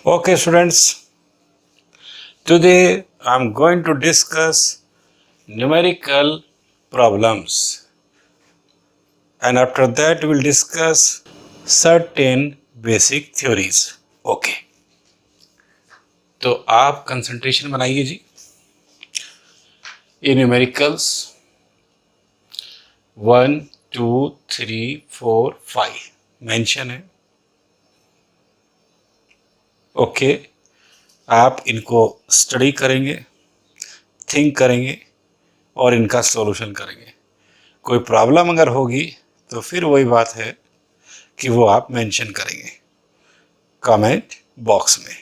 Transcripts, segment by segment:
Okay, students, today I'm going to discuss numerical problems, and after that, we'll discuss certain basic theories. Okay, तो आप concentration बनाइए जी. ये numericals 1, 2, 3, 4, 5 mention है. Okay, आप इनको study करेंगे, थिंक करेंगे और इनका सॉल्यूशन करेंगे. कोई प्रॉब्लम अगर होगी तो फिर वही बात है कि वो आप मेंशन करेंगे कमेंट बॉक्स में.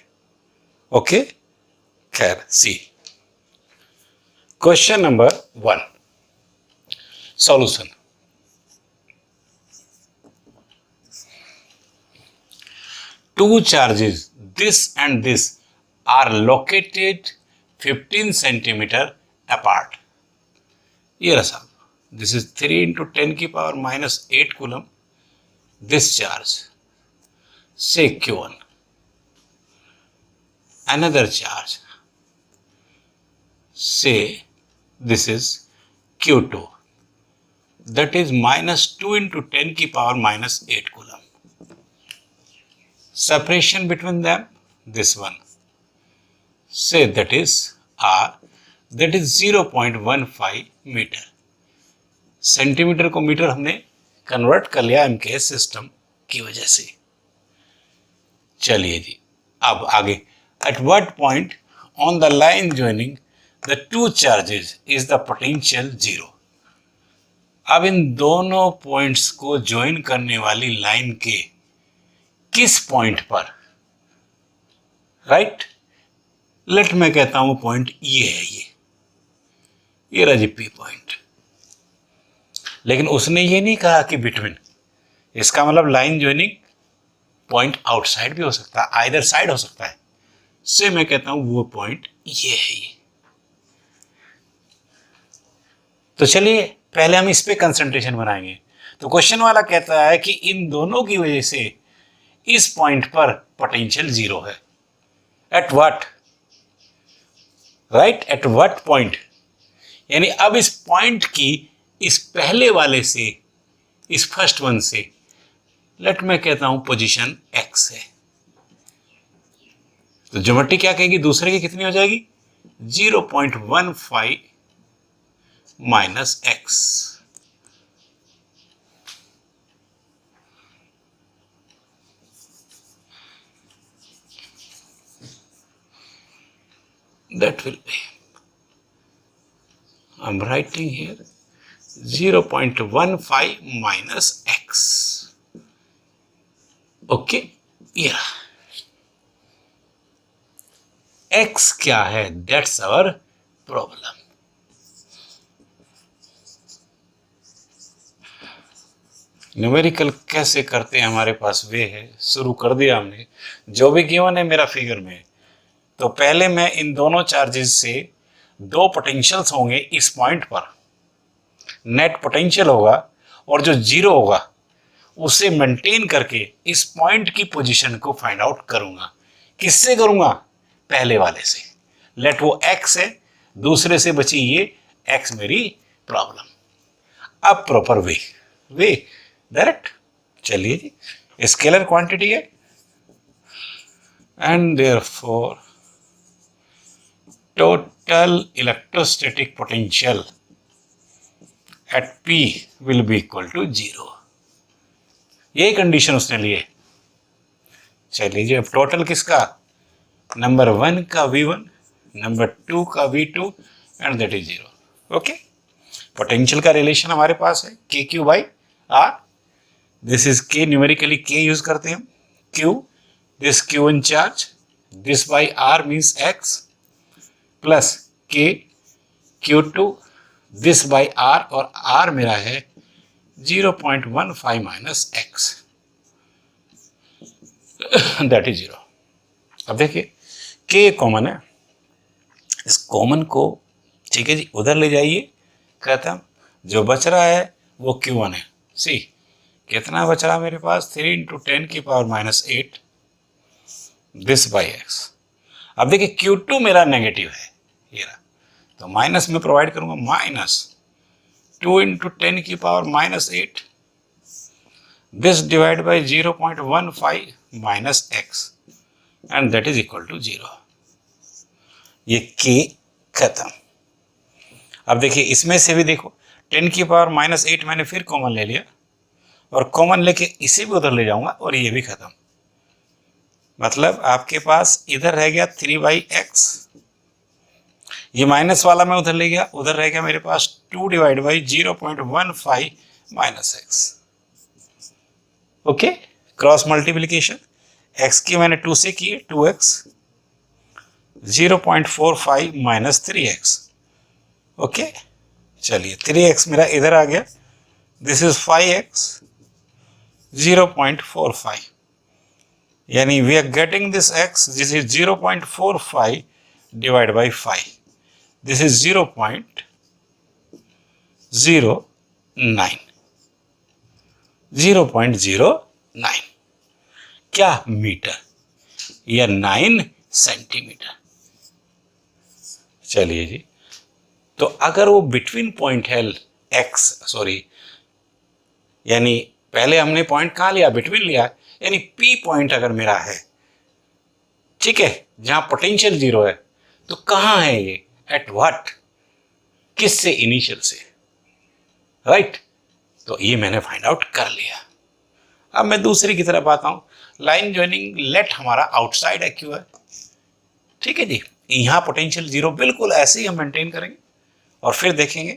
ओके, खैर C question number 1 solution. Two charges, this and this, are located 15 centimeter apart. ये रहा साहब, this is 3 into 10 की power minus 8 coulomb. This charge, say Q1. Another charge, say this is Q2. That is minus 2 into 10 की power minus 8 coulomb. Separation between them, this one. Say that is R, that is 0.15 metre. Centimetre को metre हमने convert कर लिया MKS system की वजह से. चलिए जी, अब आगे. At what point on the line joining the two charges is the potential zero. अब इन दोनों पॉइंट्स को ज्वाइन करने वाली लाइन के किस पॉइंट पर, राइट, लेट मैं कहता हूं पॉइंट ये है, ये रहा जी पी पॉइंट. लेकिन उसने ये नहीं कहा कि बिटवीन. इसका मतलब लाइन ज्वाइनिंग पॉइंट आउटसाइड भी हो सकता है, आइदर साइड हो सकता है. से मैं कहता हूं वो पॉइंट ये है ये. तो चलिए पहले हम इस पे कंसंट्रेशन बनाएंगे. तो क्वेश्चन वाला कहता है कि इन दोनों की वजह से इस पॉइंट पर पोटेंशियल जीरो है. At what, right, at what point, यानी अब इस पॉइंट की इस पहले वाले से, इस फर्स्ट वन से, लेट मैं कहता हूं पोजीशन एक्स है. तो ज्योमेट्री क्या कहेगी, दूसरे की कितनी हो जाएगी, 0.15 minus x. That will be, I'm writing here 0.15 minus x. Okay, yeah. x क्या है, that's our problem. न्यूमेरिकल कैसे करते हैं हमारे पास वे है, शुरू कर दिया हमने. जो भी गिवन है मेरा फिगर में, तो पहले मैं इन दोनों चार्जेस से दो पोटेंशियल्स होंगे इस पॉइंट पर, नेट पोटेंशियल होगा, और जो जीरो होगा उसे मेंटेन करके इस पॉइंट की पोजीशन को फाइंड आउट करूंगा. किससे करूंगा, पहले वाले से. लेट वो एक्स है, दूसरे से बची ये एक्स मेरी प्रॉब्लम. अब प्रॉपर वे डायरेक्ट. चलिए जी, स्केलर क्वांटिटी है, and therefore total electrostatic potential at P will be equal to 0. यही कंडीशन उसने लिए. चलिए अब टोटल किसका, नंबर 1 का V1, नंबर 2 का V2, and that is 0. Okay, potential का रिलेशन हमारे पास है KQ by R. This is K, numerically K use करते हैं हम. Q, this Q1 charge, this by R means X, plus K Q2 this by R, और R मेरा है 0.15 minus x, that is 0. अब देखिए K कॉमन है, इस कॉमन को ठीक है जी उधर ले जाइए, खत्म. जो बच रहा है वो Q1 है. सी कितना बच रहा मेरे पास, 3 into 10 की power minus 8 this by x. अब देखिए Q2 मेरा नेगेटिव है, ये रहा, तो माइनस में प्रोवाइड करूंगा, माइनस 2 इंटू 10 की power minus 8, this divide by 0.15 minus X, and that is equal to 0। ये के खत्म। अब देखिए इसमें से भी देखो 10 की पावर माइनस 8 मैंने फिर कॉमन ले लिया, और कॉमन लेके इसे भी उधर ले जाऊंगा और ये भी खत्म। मतलब आपके पास इधर रह गया 3/x, ये माइनस वाला मैं उधर ले गया, उधर रह गया मेरे पास 2 divide by 0.15 minus x. Okay, cross multiplication, x की मैंने 2 से की, 2x, 0.45 माइनस 3x। ओके, चलिए 3x मेरा इधर आ गया, दिस इज 5x, 0.45, यानी we are getting this x, this is 0.45 divide by 5, this is 0.09, 0.09 क्या मीटर या 9 सेंटीमीटर। चलिए जी, तो अगर वो बिटवीन पॉइंट है x, सॉरी, यानी पहले हमने पॉइंट कहाँ लिया, बिटवीन लिया, यानी P पॉइंट अगर मेरा है, ठीक है, जहां पोटेंशियल 0 है, तो कहां है ये, एट व्हाट, किस से, इनिशियल से, राइट। तो ये मैंने फाइंड आउट कर लिया। अब मैं दूसरी की तरफ आता हूं, लाइन ज्वाइनिंग लेट हमारा आउटसाइड है, क्यों है, ठीक है जी, यहां पोटेंशियल 0 बिल्कुल ऐसे ही हम मेंटेन करेंगे, और फिर देखेंगे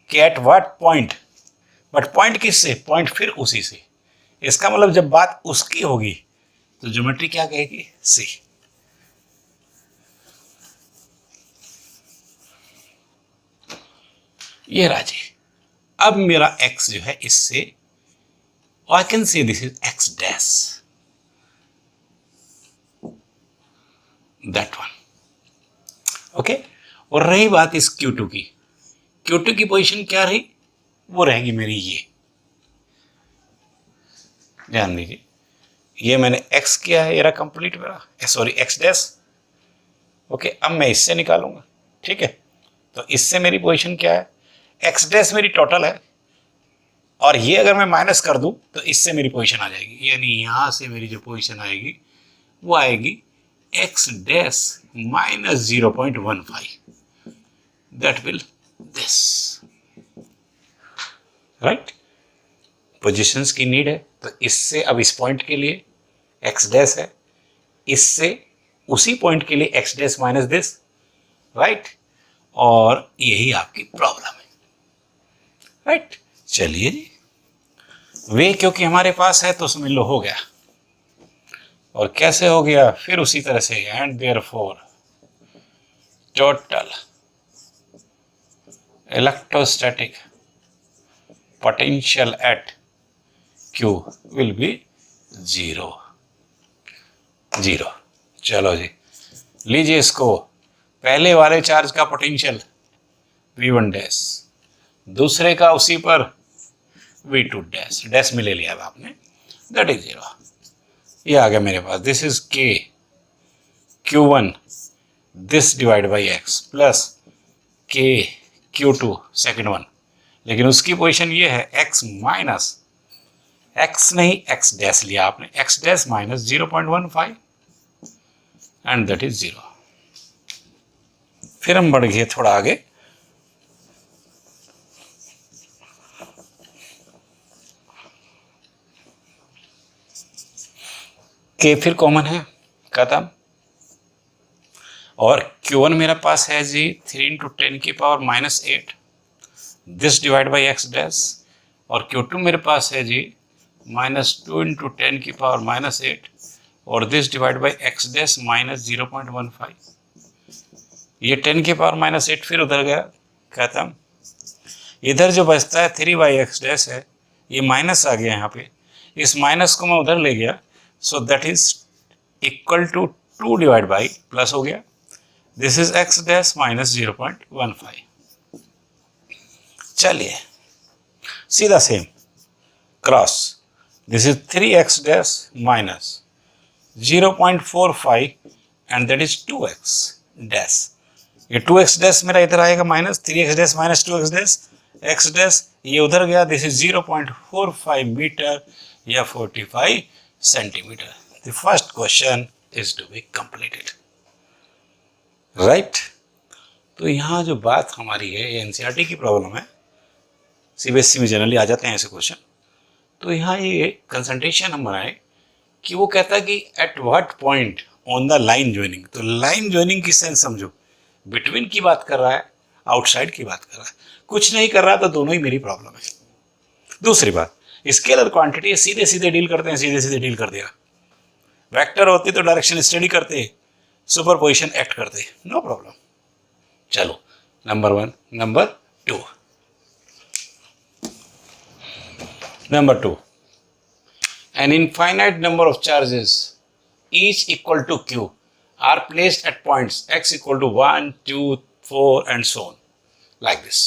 कि at what point, but point किससे, पॉइंट फिर उसी से। इसका मतलब जब बात उसकी होगी तो ज्योमेट्री क्या कहेगी, सी। ये राजी, अब मेरा x जो है इससे, I can say this is x dash, that one. Okay, और रही बात इस Q2 की, Q2 की पोजीशन क्या रही, वो रहेगी मेरी ये, ध्यान दीजिए, ये मैंने x किया है, ये रहा कंप्लीट मेरा, सॉरी x डैश। ओके, अब मैं इससे निकालूंगा, ठीक है, तो इससे मेरी पोजीशन क्या है, x डैश मेरी टोटल है, और ये अगर मैं माइनस कर दूं तो इससे मेरी पोजीशन आ जाएगी, यानी यहां से मेरी जो पोजीशन आएगी वो आएगी x dash minus 0.15, that will this, right. Positions की नीड है, तो इससे अब इस पॉइंट के लिए x डैश है, इससे उसी पॉइंट के लिए x dash minus this, right, और यही आपकी प्रॉब्लम है, राइट। चलिए जी, वे क्योंकि हमारे पास है तो समझ लो हो गया, और कैसे हो गया, फिर उसी तरह से, and therefore total electrostatic potential eight Q will be 0। चलो जी, लीजिए इसको, पहले वाले चार्ज का पोटेंशियल V1 डैश, दूसरे का उसी पर V2 डैश, डैश में ले लिया आपने, दैट इज 0। ये आ गया मेरे पास, this is K Q1 this divide by x plus K Q2 second one, लेकिन उसकी पोजीशन ये है x माइनस, x नहीं x डैश लिया आपने, x dash minus 0.15, and that is 0। फिर हम बढ़ गए थोड़ा आगे, K फिर कॉमन है, खत्म, और Q1 मेरे पास है जी 3 इंटू 10 की power minus 8, this divide by x dash, और Q2 मेरे पास है जी माइनस 2 इंटू 10 की पावर माइनस 8, और this divide by x dash minus 0.15, ये 10 की पावर माइनस 8 फिर उधर गया, खत्म। इधर जो बचता है 3/x डैश है, ये माइनस आ गया यहाँ पे, इस माइनस को मैं उधर ले गया, so that is equal to 2 divide by plus हो गया, this is x dash minus 0.15। चलिए सीधा same cross, this is 3x dash minus 0.45 and that is 2x dash. ये 2x डैश मेरा इधर आएगा minus 3x dash minus 2x dash x dash, ये उधर गया, दिस इज 0.45 मीटर या 45 centimetre. The first question is to be completed, right. तो यहाँ जो बात हमारी है, ये एनसीईआरटी की प्रॉब्लम है, सीबीएसई में जनरली आ जाते हैं ऐसे क्वेश्चन। तो यहाँ ये कंसंट्रेशन हम बनाए कि वो कहता है कि at what point on the line joining. तो लाइन ज्वाइनिंग की सेंस समझो, बिटवीन की बात कर रहा है, आउटसाइड की बात कर रहा है, कुछ नहीं कर रहा, तो दोनों ही मेरी प्रॉब्लम है। दूसरी बात, स्केलर क्वांटिटी सीधे सीधे डील करते हैं, सीधे सीधे डील कर दिया। वेक्टर होती तो डायरेक्शन स्टडी करते, सुपरपोजिशन एक्ट करते, नो प्रॉब्लम। चलो number 1, number 2, number 2, an infinite number of charges each equal to q are placed at points x equal to 1, 2, 4 and so on like this।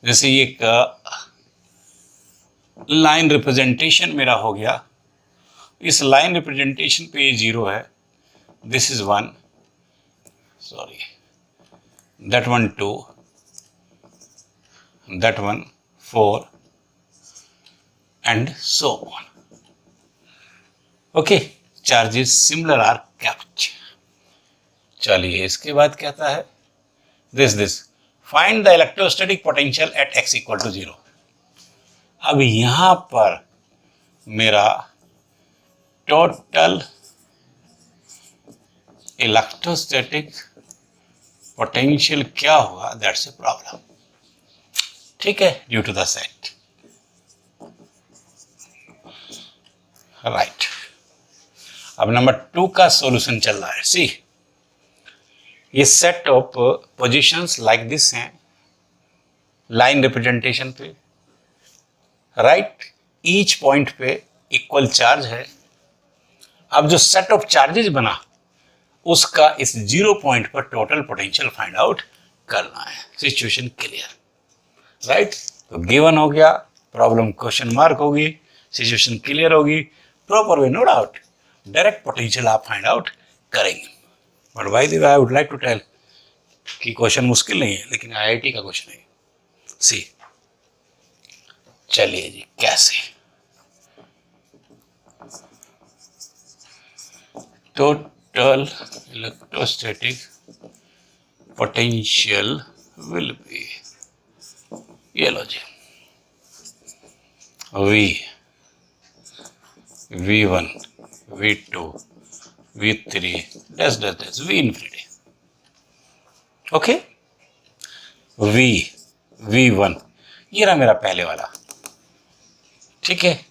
जैसे ये line representation मेरा हो गया, इस line representation पे ये 0 है, this is 1, sorry that one 2, that one 4 and so on। okay, charges similar are kept। चलिए इसके बाद कहता है this find the electrostatic potential at x equal to 0। अब यहां पर मेरा टोटल इलेक्ट्रोस्टैटिक पोटेंशियल क्या होगा, दैट्स ए प्रॉब्लम, ठीक है, due to the set, right. अब नंबर 2 का सॉल्यूशन चल रहा है। सी, ये set of positions like this हैं लाइन रिप्रेजेंटेशन पे, राइट। ईच पॉइंट पे इक्वल चार्ज है। अब जो सेट ऑफ चार्जेस बना, उसका इस 0 पॉइंट पर टोटल पोटेंशियल फाइंड आउट करना है। Situation clear, right. तो गिवन हो गया, प्रॉब्लम क्वेश्चन मार्क होगी, सिचुएशन क्लियर होगी, proper way, no doubt, direct potential आप फाइंड आउट करेंगे। But by the way I would like to tell कि क्वेश्चन मुश्किल नहीं है, लेकिन आईआईटी का क्वेश्चन है। सी, चलिए जी, कैसे total electrostatic potential will be, ये लो जी, V1, V2, V3 dash dash dash V infinity. Okay, V1 ये रहा मेरा पहले वाला, ठीक है।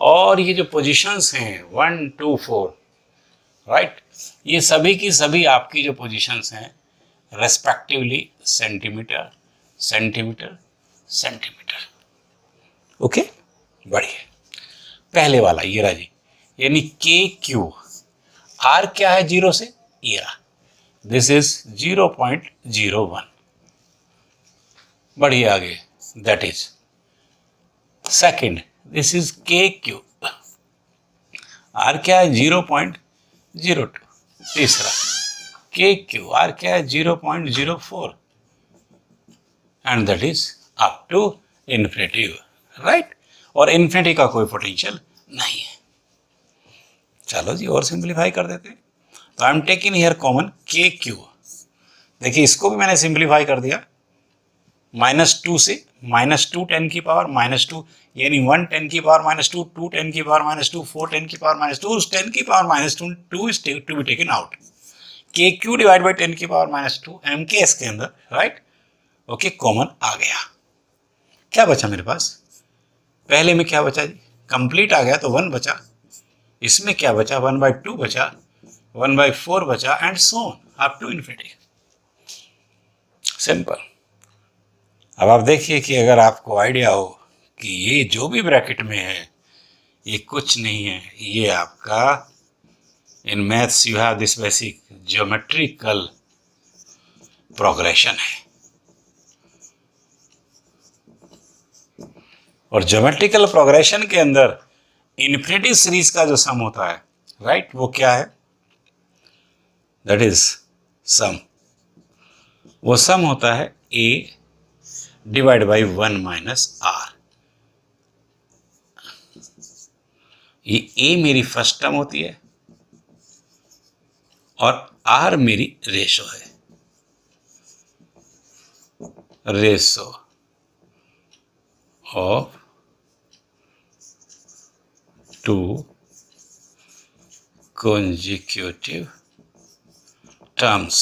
और ये जो पोजीशंस हैं 1, 2, 4, राइट, ये सभी की सभी आपकी जो पोजीशंस हैं respectively centimetre, centimetre, centimetre. Okay, बढ़िया। पहले वाला ये रहा जी, यानी KQ, R क्या है 0 से, ये रहा, दिस इज 0.01। बढ़िए आगे, that is second, this is KQ, R क्या है 0.02। तीसरा KQ, R क्या है 0.04 and that is up to infinity, right. और इन्फिनिटी का कोई पोटेंशियल नहीं है। चलो जी और सिंप्लीफाई कर देते हैं। तो I am taking here common KQ। देखिए इसको भी मैंने सिंप्लीफाई कर दिया, -2 से -2 10 की पावर -2, यानी 1 10 की पावर -2, 2 10 की पावर -2, 4 10 की पावर -2, उस 10 की power -2 2 is to be taken out. KQ divide by 10 की पावर -2 MK इसके अंदर, राइट। ओके, कॉमन आ गया। क्या बचा मेरे पास, पहले में क्या बचा जी, कंप्लीट आ गया तो 1 बचा, इसमें क्या बचा 1/2 बचा, 1/4 बचा and so on up to infinity. Simple. अब आप देखिए कि अगर आपको आइडिया हो कि ये जो भी ब्रैकेट में है ये कुछ नहीं है, ये आपका in maths you have this basic geometrical progression है। और ज्योमेट्रिकल प्रोग्रेशन के अंदर इन्फिनिटी सीरीज का जो सम होता है, राइट, वो क्या है? That is sum. वो सम होता है a divide by 1 minus r। ये a मेरी फर्स्ट टर्म होती है और r मेरी रेशो है, ratio of two consecutive terms.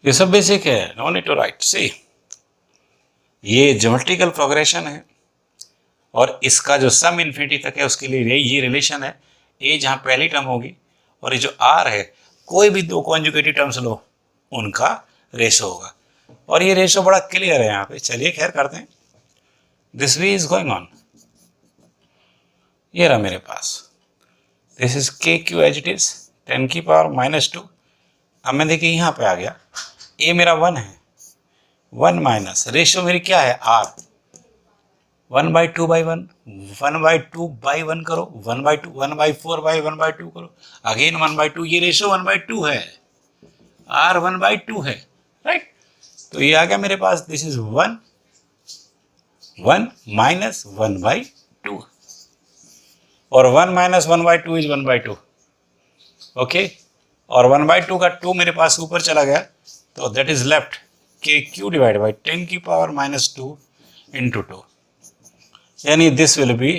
ये सब बेसिक है, no need to write. See, ये ज्योमेट्रिकल प्रोग्रेशन है और इसका जो सम इन्फिनिटी तक है उसके लिए ये रिलेशन है। ए जहां पहली टर्म होगी और ये जो आर है, कोई भी दो कॉन्जुगेटिव टर्म्स लो उनका रेशो होगा। और ये रेशो बड़ा क्लियर है यहाँ पे। चलिए खैर करते हैं। This V is going on. ये रहा मेरे पास, this is K Q as it is 10 की पावर माइनस 2। अब मैं देखिए यहाँ पे आ गया, ए मेरा 1 है, 1 माइनस रेशो मेरी क्या है आर, 1/2/1, 1/2/1 करो, 1/2, 1/4/1/2 करो, अगेन 1/2, ये रेशो 1/2 है, आर 1/2 है, राइट। तो ये आ गया मेरे पास, दिस इज 1 माइनस 1/2 और 1 माइनस 1/2 इज 1/2, ओके। और 1/2 का 2 मेरे पास ऊपर चला गया, तो दैट इज लेफ्ट के क्यू डिवाइड बाई 10 की पावर माइनस 2 इंटू 2, यानी दिस विल बी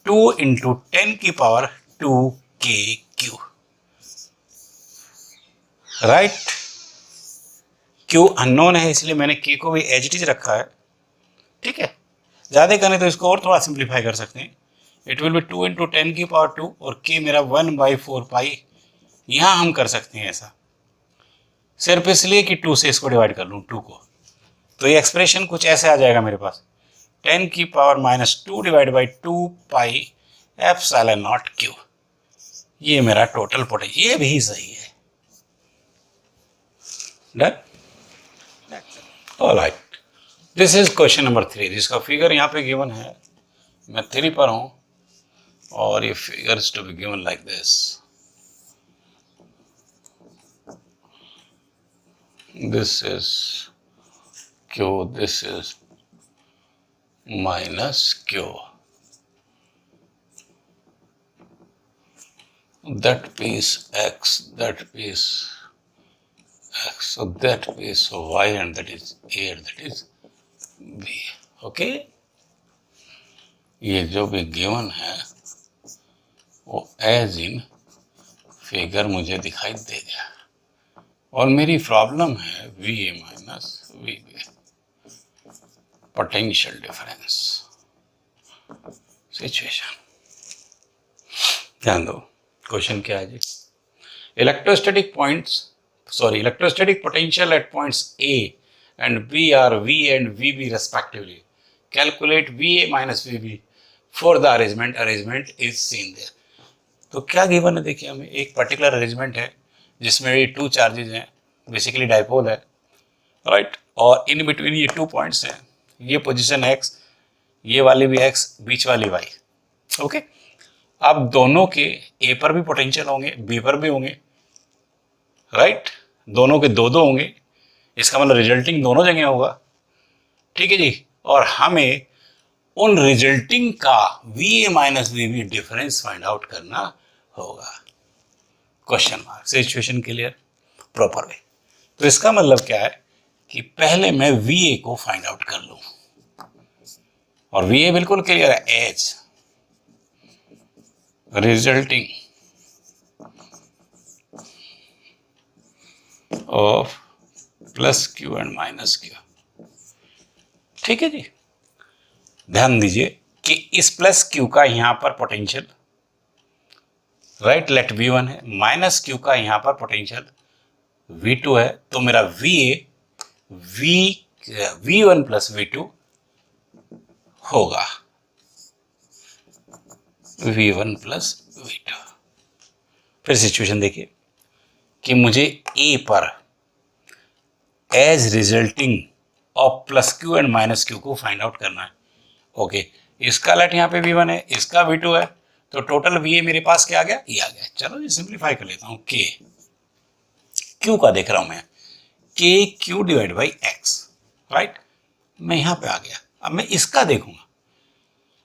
2 इंटू 10 की पावर 2 के क्यू, राइट। क्यू अननोन है इसलिए मैंने के को भी एज इट इज रखा है, ठीक है। ज़्यादा करने तो इसको और थोड़ा सिंप्लीफाई कर सकते हैं। इट विल बी 2 इंटू 10 की पावर 2 और के मेरा 1/4 पाई। यहाँ हम कर सकते हैं ऐसा, सिर्फ इसलिए कि 2 से इसको डिवाइड कर लूँ 2 को, तो ये एक्सप्रेशन कुछ ऐसे आ जाएगा मेरे पास, 10 की power minus 2 divide by 2 pi epsilon not Q. ये मेरा टोटल पोटेंशियल, ये भी सही है। Done, alright. This is question number 3, जिसका फिगर यहाँ पे गिवन है। मैं 3 पर हूँ और ये figure is to be given like this. This is Q, this is minus Q. That piece X, that piece X, so that piece Y and that is A and that is B. Okay? ये जो भी given है वो as in figure मुझे दिखाई देगा और मेरी प्रॉब्लम है V A minus V B, potential difference situation. ध्यान दो, क्वेश्चन क्या है जी? Electrostatic potential at points A and B are V and V B respectively. Calculate V A minus V B for the arrangement is seen there. तो क्या given है देखिए, हमें एक पर्टिकुलर अरेंजमेंट है जिसमें ये 2 चार्जेज हैं, बेसिकली डाइपोल है, राइट। और इन बिटवीन ये 2 पॉइंट्स हैं, ये पोजीशन x, ये वाली भी x, बीच वाली y, ओके। अब दोनों के a पर भी पोटेंशियल होंगे, b पर भी होंगे, राइट। दोनों के 2-2 होंगे, इसका मतलब रिजल्टिंग दोनों जगह होगा, ठीक है जी। और हमें उन रिजल्टिंग का V A minus V B difference find out करना होगा। Question mark, situation clear, proper way. तो इसका मतलब क्या है कि पहले मैं वी ए को फाइंड आउट कर लूं, और वी ए बिल्कुल क्लियर है, as resulting of plus Q and minus Q, ठीक है जी। ध्यान दीजिए कि इस प्लस क्यू का यहां पर पोटेंशियल, राइट, लेट V1 है, माइनस क्यू का यहां पर पोटेंशियल V2 है, तो मेरा VA V1 प्लस V2 होगा, V1 प्लस V2। फिर सिचुएशन देखिए कि मुझे A पर as resulting of plus Q and minus Q को फाइंड आउट करना है, ओके। इसका लेट यहाँ पे V1 है, इसका V2 है, तो टोटल वी ए मेरे पास क्या आ गया, ये आ गया। चलो ये सिंप्लीफाई कर लेता हूं। के क्यू का देख रहा हूं मैं, के Q divide by x, right. मैं यहां पे आ गया, अब मैं इसका देखूंगा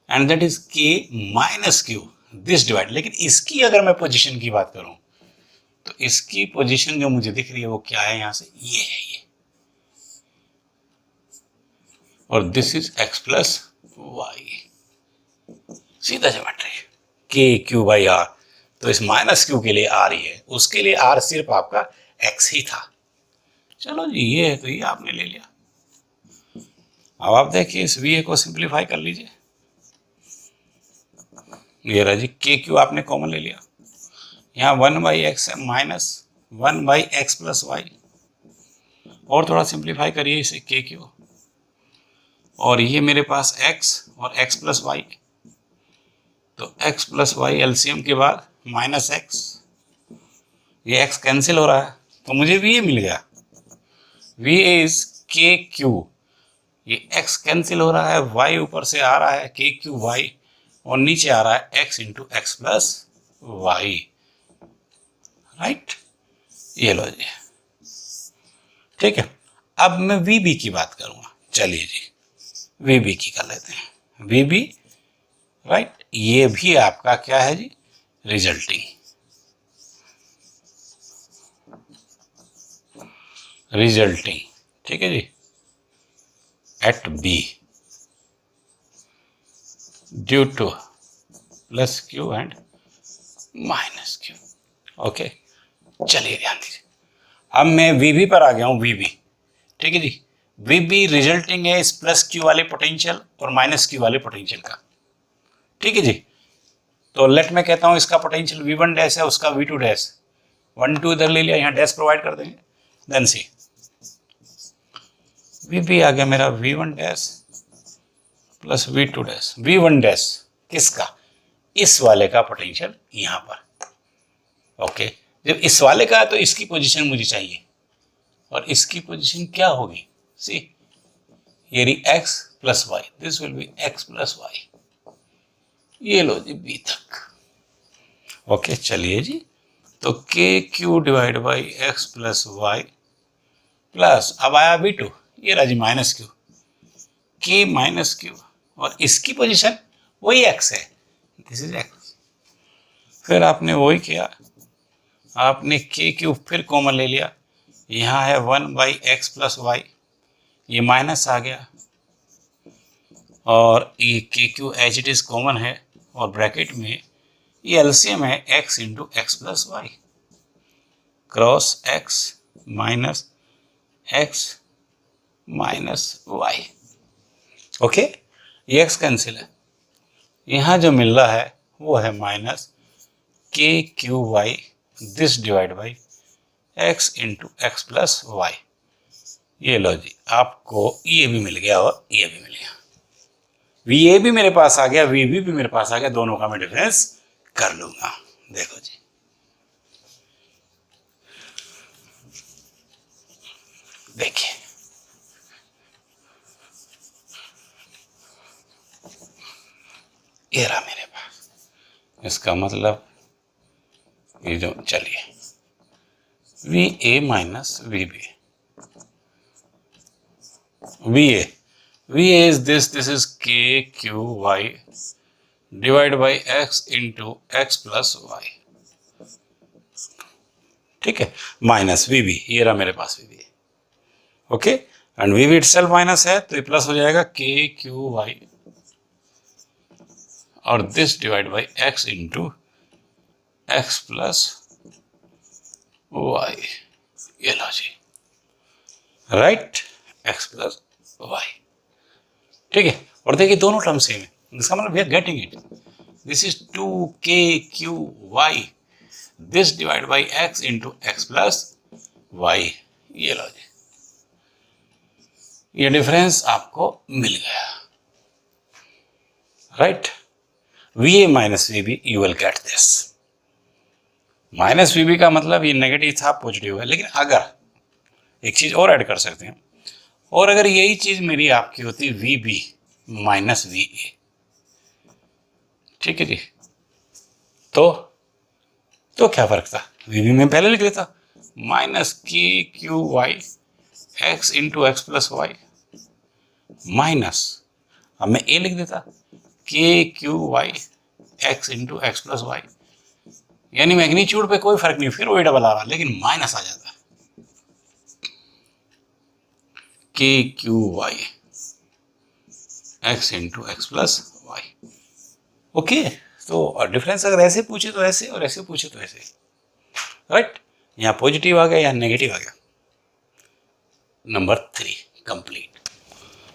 एंड दैट इज के माइनस क्यू दिस डिवाइड। लेकिन इसकी अगर मैं पोजीशन की बात करूं तो इसकी पोजीशन जो मुझे दिख रही है वो क्या है, यहां से ये है ये, और this is X plus Y, सीधा geometry. K Q by R, तो इस माइनस क्यू के लिए आर ही है, उसके लिए आर सिर्फ आपका एक्स ही था। चलो जी ये है तो ये आपने ले लिया। अब आप देखिए इस वी ए को सिंप्लीफाई कर लीजिए। ये रहा जी, के क्यू आपने कॉमन ले लिया, यहाँ 1/x है माइनस 1/x प्लस वाई, और थोड़ा सिंप्लीफाई करिए इसे के क्यू, और ये मेरे पास x और x प्लस वाई, तो x प्लस वाई एलसीएम के बाद माइनस x, ये x कैंसिल हो रहा है तो मुझे वी ए मिल गया। We A is K Q, ये x कैंसिल हो रहा है, y ऊपर से आ रहा है के क्यू वाई, और नीचे आ रहा है x into x plus Y, right. ये लो जी, ठीक है। अब मैं वी बी की बात करूंगा, चलिए जी वी बी की कर लेते हैं। वी बी, राइट, ये भी आपका क्या है जी, रिजल्टिंग, रिजल्टिंग, ठीक है जी, at B due to plus Q and minus Q. Okay, चलिए ध्यान दीजिए, अब मैं वीबी पर आ गया हूं, वीबी, ठीक है जी। वीबी रिजल्टिंग है इस प्लस क्यू वाले पोटेंशियल और माइनस क्यू वाले पोटेंशियल का, ठीक है जी। तो लेट मैं कहता हूं इसका पोटेंशियल V1 डैश है, उसका V2 डैश, 1 2 इधर ले लिया, यहाँ डैश प्रोवाइड कर देंगे, देन सी वीबी आ गया मेरा V1 dash plus V2 dash. V1 dash किसका, इस वाले का पोटेंशियल यहां पर, ओके। जब इस वाले का है तो इसकी पोजीशन मुझे चाहिए, और इसकी पोजीशन क्या होगी, सी ये रही x plus Y, this will be x plus Y, ये लो जी बी तक, ओके। चलिए जी, तो K Q divide by X plus Y plus, अब आया V2, ये रहा जी minus Q, K minus Q, और इसकी पोजीशन वही x है, दिस इज x। फिर आपने वही किया, आपने के क्यू फिर कॉमन ले लिया, यहाँ है 1/x प्लस वाई, ये माइनस आ गया, और ये K Q H it is common है, और ब्रैकेट में ये एलसीएम है x into x plus Y, cross x minus X minus Y, okay. ये x कैंसिल है, यहाँ जो मिल रहा है वो है minus K Q Y this divide by x into x plus Y. ये लो जी, आपको ये भी मिल गया और ये भी मिल गया, वी ए भी मेरे पास आ गया, वी बी भी मेरे पास आ गया, दोनों का मैं डिफरेंस कर लूंगा। देखो जी, देखिए ये रहा मेरे पास, इसका मतलब ये जो, चलिए V A minus V B, V A is this is K Q Y divide by x into x plus Y, ठीक है, माइनस वी बी, ये रहा मेरे पास V B, okay. And V B itself minus है तो ये plus हो जाएगा के क्यू वाई और this divide by x into x plus Y, ये लो जी, राइट, एक्स प्लस वाई, ठीक है। और देखिए दोनों टर्म सेम है, इसका मतलब we are getting it, this is 2kqy this divide by x into x plus Y, ये लो जी, ये डिफरेंस आपको मिल गया, right. V A minus V B, you will get this, minus V B का मतलब ये नेगेटिव था, पॉजिटिव है, लेकिन अगर एक चीज और ऐड कर सकते हैं, और अगर यही चीज मेरी आपकी होती V B minus V A, ठीक है जी, तो क्या फर्क था, वी भी मैं पहले लिख लेता, minus K Q y x into x plus y minus, अब मैं ए लिख देता K Q y x into x plus y, यानी मैग्नीट्यूड पे कोई फर्क नहीं, फिर वही डबल आ रहा, लेकिन माइनस आ जाता, K Q y x into x plus y. Okay, तो डिफरेंस अगर ऐसे पूछे तो ऐसे और ऐसे पूछे तो ऐसे, राइट। यहाँ पॉजिटिव आ गया, यहाँ नेगेटिव आ गया। Number 3 complete.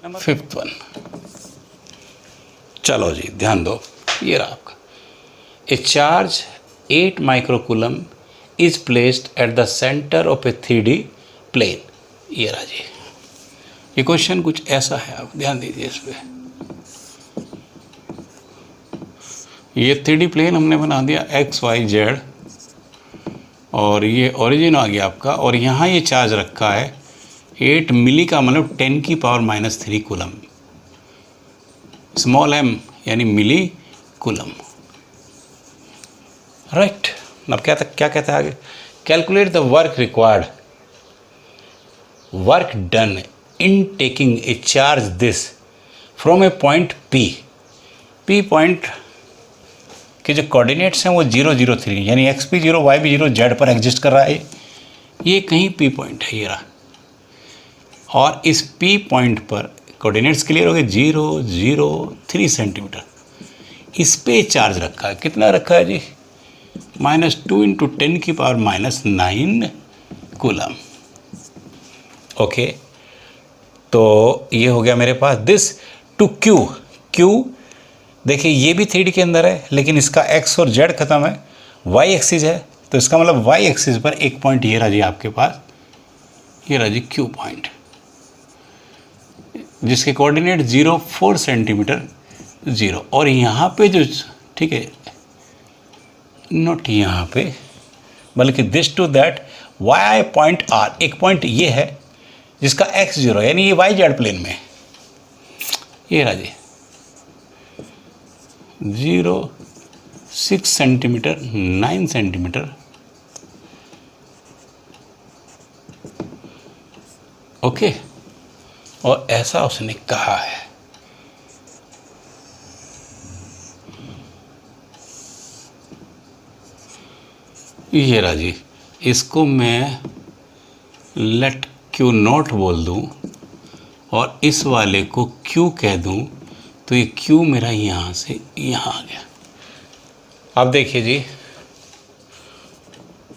Number 5th one, चलो जी ध्यान दो, ये रहा आपका, a charge 8 microcoulomb is placed at the centre of a 3D plane. ये रहा जी, ये क्वेश्चन कुछ ऐसा है, आप ध्यान दीजिए इस पे। ये 3D प्लेन हमने बना दिया एक्स वाई जेड, और ये ओरिजिन आ गया आपका, और यहाँ ये चार्ज रखा है 8 मिली का मतलब 10⁻³ कूलम, स्मॉल m यानी मिली कूलम, राइट। अब क्या कहता है आगे, calculate the work required, work done in taking a charge this from A point P। P point के जो कोऑर्डिनेट्स हैं वो 0 0 3, यानी एक्स भी 0 वाई भी 0 जेड पर एग्जिस्ट कर रहा है, ये कहीं P पॉइंट है, ये रहा, और इस P पॉइंट पर कोऑर्डिनेट्स क्लियर हो गए, 0 0 3 सेंटीमीटर, इस पे चार्ज रखा है, कितना रखा है जी, -2 × 10⁻⁹ कूलम। ओके, तो ये हो गया मेरे पास दिस टू क्यू देखिए ये भी 3D के अंदर है, लेकिन इसका x और z खत्म है, y एक्सिस है, तो इसका मतलब y एक्सिस पर एक पॉइंट ये रहा जी आपके पास, ये रहा जी Q पॉइंट, जिसके कोऑर्डिनेट 0 4 सेंटीमीटर 0, और यहाँ पे जो, ठीक है, नोट यहाँ पे, बल्कि this to that y point r, एक पॉइंट ये है जिसका x 0 यानी ये y जेड प्लेन में, ये रहा जी 0 6 सेंटीमीटर 9 सेंटीमीटर, ओके, और ऐसा उसने कहा है। ये रहा जी, इसको मैं लेट क्यू नॉट बोल दूं और इस वाले को क्यू कह दूं, तो ये क्यू मेरा यहाँ से यहाँ आ गया। अब देखिए जी,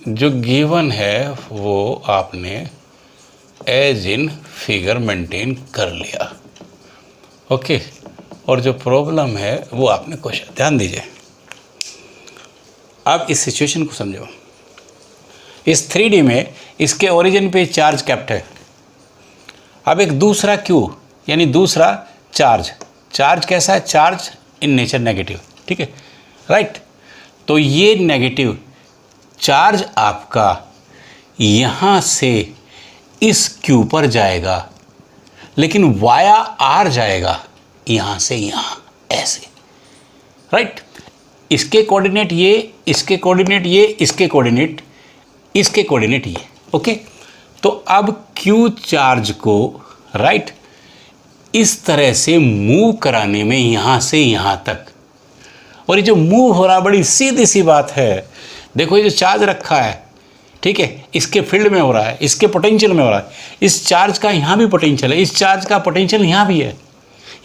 जो गिवन है वो आपने एज इन फिगर मेंटेन कर लिया, ओके, और जो प्रॉब्लम है वो आपने क्वेश्चन, ध्यान दीजिए, अब इस सिचुएशन को समझो। इस 3D में इसके ओरिजिन पे चार्ज कैप्ट है, अब एक दूसरा क्यू यानी दूसरा चार्ज कैसा है, चार्ज इन नेचर नेगेटिव, ठीक है, राइट। तो ये नेगेटिव चार्ज आपका यहाँ से इस क्यू पर जाएगा, लेकिन वाया आर जाएगा यहाँ से यहाँ, ऐसे, राइट। इसके कोऑर्डिनेट ये, इसके कोऑर्डिनेट ये, इसके कोऑर्डिनेट, इसके कोऑर्डिनेट ये, ओके। तो अब क्यू चार्ज को, राइट, इस तरह से मूव कराने में यहाँ से यहाँ तक, और ये जो मूव हो रहा, बड़ी सीधी सी बात है, देखो ये जो चार्ज रखा है, ठीक है, इसके फील्ड में हो रहा है, इसके पोटेंशियल में हो रहा है, इस चार्ज का यहाँ भी पोटेंशियल है, इस चार्ज का पोटेंशियल यहाँ भी है,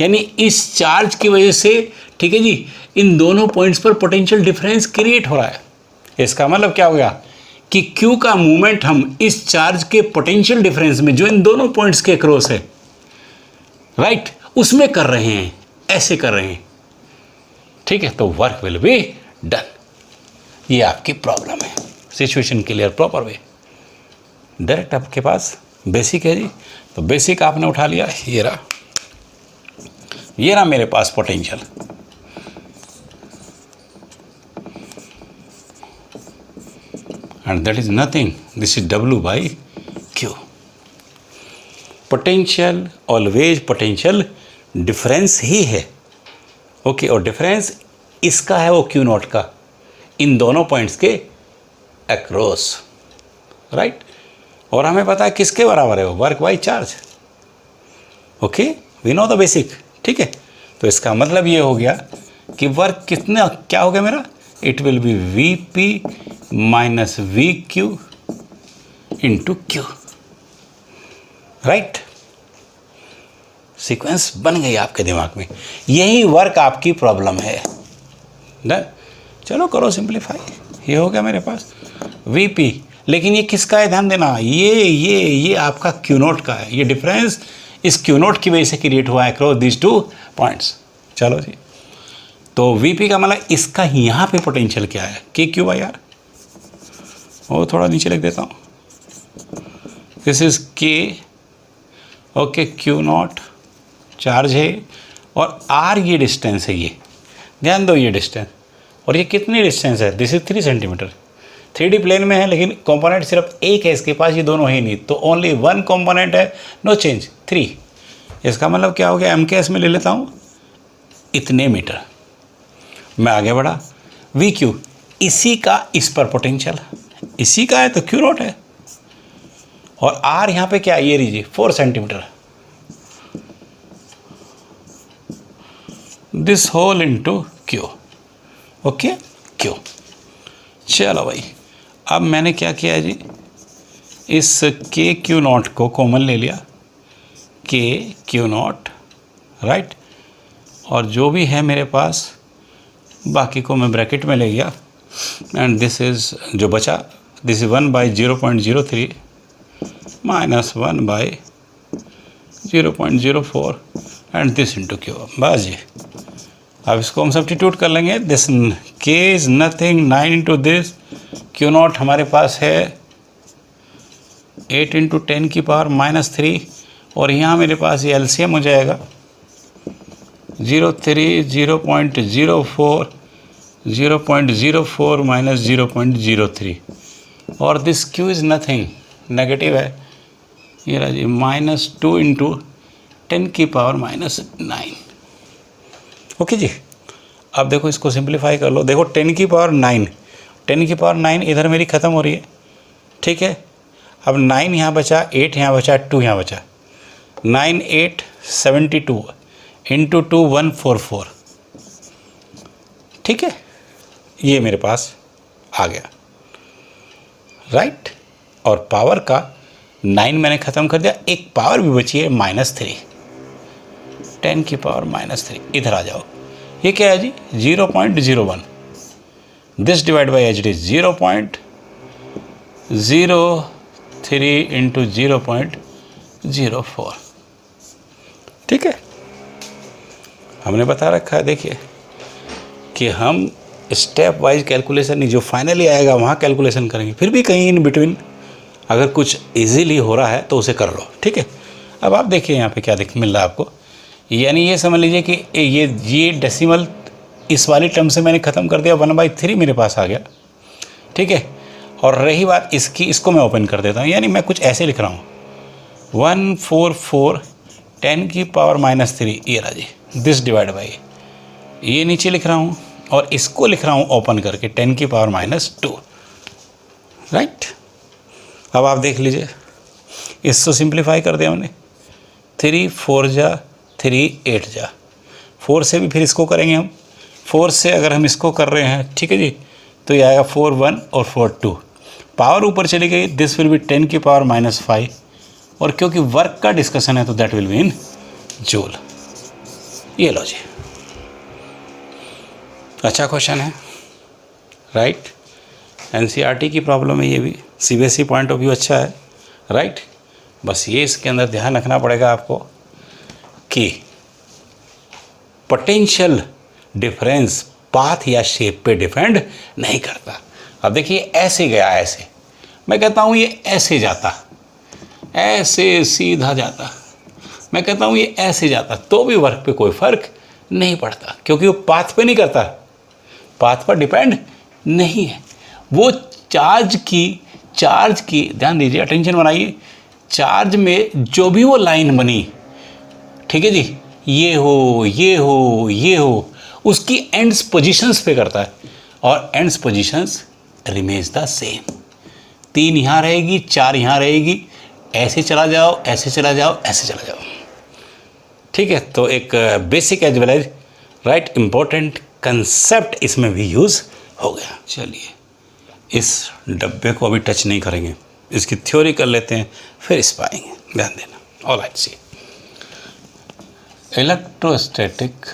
यानी इस चार्ज की वजह से, ठीक है जी, इन दोनों पॉइंट्स पर पोटेंशियल डिफरेंस क्रिएट हो रहा है। इसका मतलब क्या हो गया कि Q का मूवमेंट हम इस चार्ज के पोटेंशियल डिफरेंस में जो इन दोनों पॉइंट्स के क्रॉस है, राइट, उसमें कर रहे हैं, ऐसे कर रहे हैं, ठीक है, तो वर्क विल बी डन। ये आपकी प्रॉब्लम है, सिचुएशन क्लियर प्रॉपर वे, डायरेक्ट आपके पास बेसिक है जी, तो बेसिक आपने उठा लिया, ये रहा मेरे पास potential, and that is nothing, this is W/Q। Potential always potential difference ही है, ओके, और डिफरेंस इसका है वो Q0 का, इन दोनों पॉइंट्स के अक्रॉस, राइट। और हमें पता है किसके बराबर है वो, work by charge. Okay, we know the basic, ठीक है। तो इसका मतलब ये हो गया कि वर्क कितना क्या हो गया मेरा, it will be V P minus we Q into Q, right. Sequence बन गई आपके दिमाग में, यही वर्क आपकी प्रॉब्लम है। डन, चलो करो सिंप्लीफाई, ये हो गया मेरे पास वी पी। लेकिन ये किसका है ध्यान देना, ये आपका क्यू नोट का है। ये डिफरेंस इस क्यू नोट की वजह से क्रिएट हुआ है अक्रॉस दिस टू पॉइंट्स। चलो जी, तो वी पी का मतलब इसका यहाँ पे पोटेंशियल क्या है, के क्यू बाई आर। वो थोड़ा नीचे लिख देता हूँ, दिस इज के, ओके, क्यू नॉट चार्ज है और आर ये डिस्टेंस है, ये ध्यान दो ये डिस्टेंस। और ये कितनी डिस्टेंस है, this is 3 centimetre. 3D plane में है लेकिन कंपोनेंट सिर्फ एक है इसके पास, ये दोनों है नहीं, तो ओनली वन कंपोनेंट है, नो चेंज 3। इसका मतलब क्या हो गया, एम के एस में ले लेता हूँ इतने मीटर। मैं आगे बढ़ा, वी क्यू इसी का इस पर पोटेंशियल, इसी का है तो क्यू नॉट है। और आर यहाँ पे क्या, ये लीजिए 4 centimetre, this whole into Q, okay Q. चलो भाई, अब मैंने क्या किया जी, इस के क्यू नॉट को कॉमन ले लिया, के क्यू नॉट, राइट। और जो भी है मेरे पास बाकी को मैं ब्रैकेट में ले गया, एंड दिस इज जो बचा, this is 1/0.03 minus 1/0.04 and this into Q. बस जी, अब इसको हम सब्स्टिट्यूट कर लेंगे। दिस के is nothing 9 into this, Q not हमारे पास है 8 इंटू 10 की पावर -3, और यहाँ मेरे पास ये एलसीएम हो जाएगा 0.3 0.04 0.04 माइनस 0.03, और this Q is nothing, negative है, ये रहा जी -2 इंटू 10 की पावर -9। ओके जी, अब देखो इसको सिंप्लीफाई कर लो। देखो 10 की पावर 9, 10 की पावर 9 इधर मेरी ख़त्म हो रही है, ठीक है। अब 9 यहाँ बचा, 8 यहाँ बचा, 2 यहाँ बचा, 9 8 72 इंटू 2 144, ठीक है। ये मेरे पास आ गया, राइट। और पावर का 9 मैंने ख़त्म कर दिया, एक पावर भी बची है -3, 10 की पावर -3। इधर आ जाओ, ये क्या है जी 0.01, this divide by H D 0.03 into 0.04, ठीक है। हमने बता रखा है, देखिए कि हम स्टेप वाइज कैलकुलेशन नहीं, जो फाइनली आएगा वहाँ कैलकुलेशन करेंगे, फिर भी कहीं इन बिटवीन अगर कुछ इजीली हो रहा है तो उसे कर लो, ठीक है। अब आप देखिए यहाँ पे क्या मिल रहा है आपको, यानी ये समझ लीजिए कि ये डेसिमल इस वाली टर्म से मैंने ख़त्म कर दिया, 1/3 मेरे पास आ गया, ठीक है। और रही बात इसकी, इसको मैं ओपन कर देता हूँ, यानी मैं कुछ ऐसे लिख रहा हूँ 144 10 की पावर -3, ये रहा जी, दिस डिवाइड बाई, ये नीचे लिख रहा हूँ और इसको लिख रहा हूँ ओपन करके 10 की पावर -2, राइट। अब आप देख लीजिए, इसको सिंप्लीफाई कर दिया हमने, 3 4 जा 3 8 जा, 4 से भी फिर इसको करेंगे हम, 4 से अगर हम इसको कर रहे हैं, ठीक है जी, तो ये आएगा 4 1 और 4 2, पावर ऊपर चली गई, दिस विल बी 10 की पावर -5, और क्योंकि वर्क का डिस्कशन है तो that will be in joule. ये लो जी, अच्छा क्वेश्चन है, राइट। एनसीईआरटी की प्रॉब्लम है ये भी, सीबीएसई पॉइंट ऑफ व्यू अच्छा है, राइट। बस ये इसके अंदर ध्यान रखना पड़ेगा आपको कि पोटेंशियल डिफरेंस पाथ या शेप पे डिपेंड नहीं करता। अब देखिए ऐसे गया, ऐसे मैं कहता हूँ ये ऐसे जाता, ऐसे सीधा जाता, मैं कहता हूँ ये ऐसे जाता, तो भी वर्क पे कोई फ़र्क नहीं पड़ता, क्योंकि वो पाथ पे नहीं करता, पाथ पर डिपेंड नहीं है। वो चार्ज की ध्यान दीजिए, अटेंशन बनाइए, चार्ज में जो भी वो लाइन बनी, ठीक है जी, ये हो, उसकी एंड्स पोजीशंस पे करता है। और ends positions remains the same. 3 यहाँ रहेगी, 4 यहाँ रहेगी, ऐसे चला जाओ, ऐसे चला जाओ, ऐसे चला जाओ। ठीक है, तो एक basic as well as right important concept इसमें भी यूज़ हो गया। चलिए इस डब्बे को अभी टच नहीं करेंगे, इसकी थ्योरी कर लेते हैं, फिर इस पर आएंगे, ध्यान देना। ऑलराइट, सी इलेक्ट्रोस्टैटिक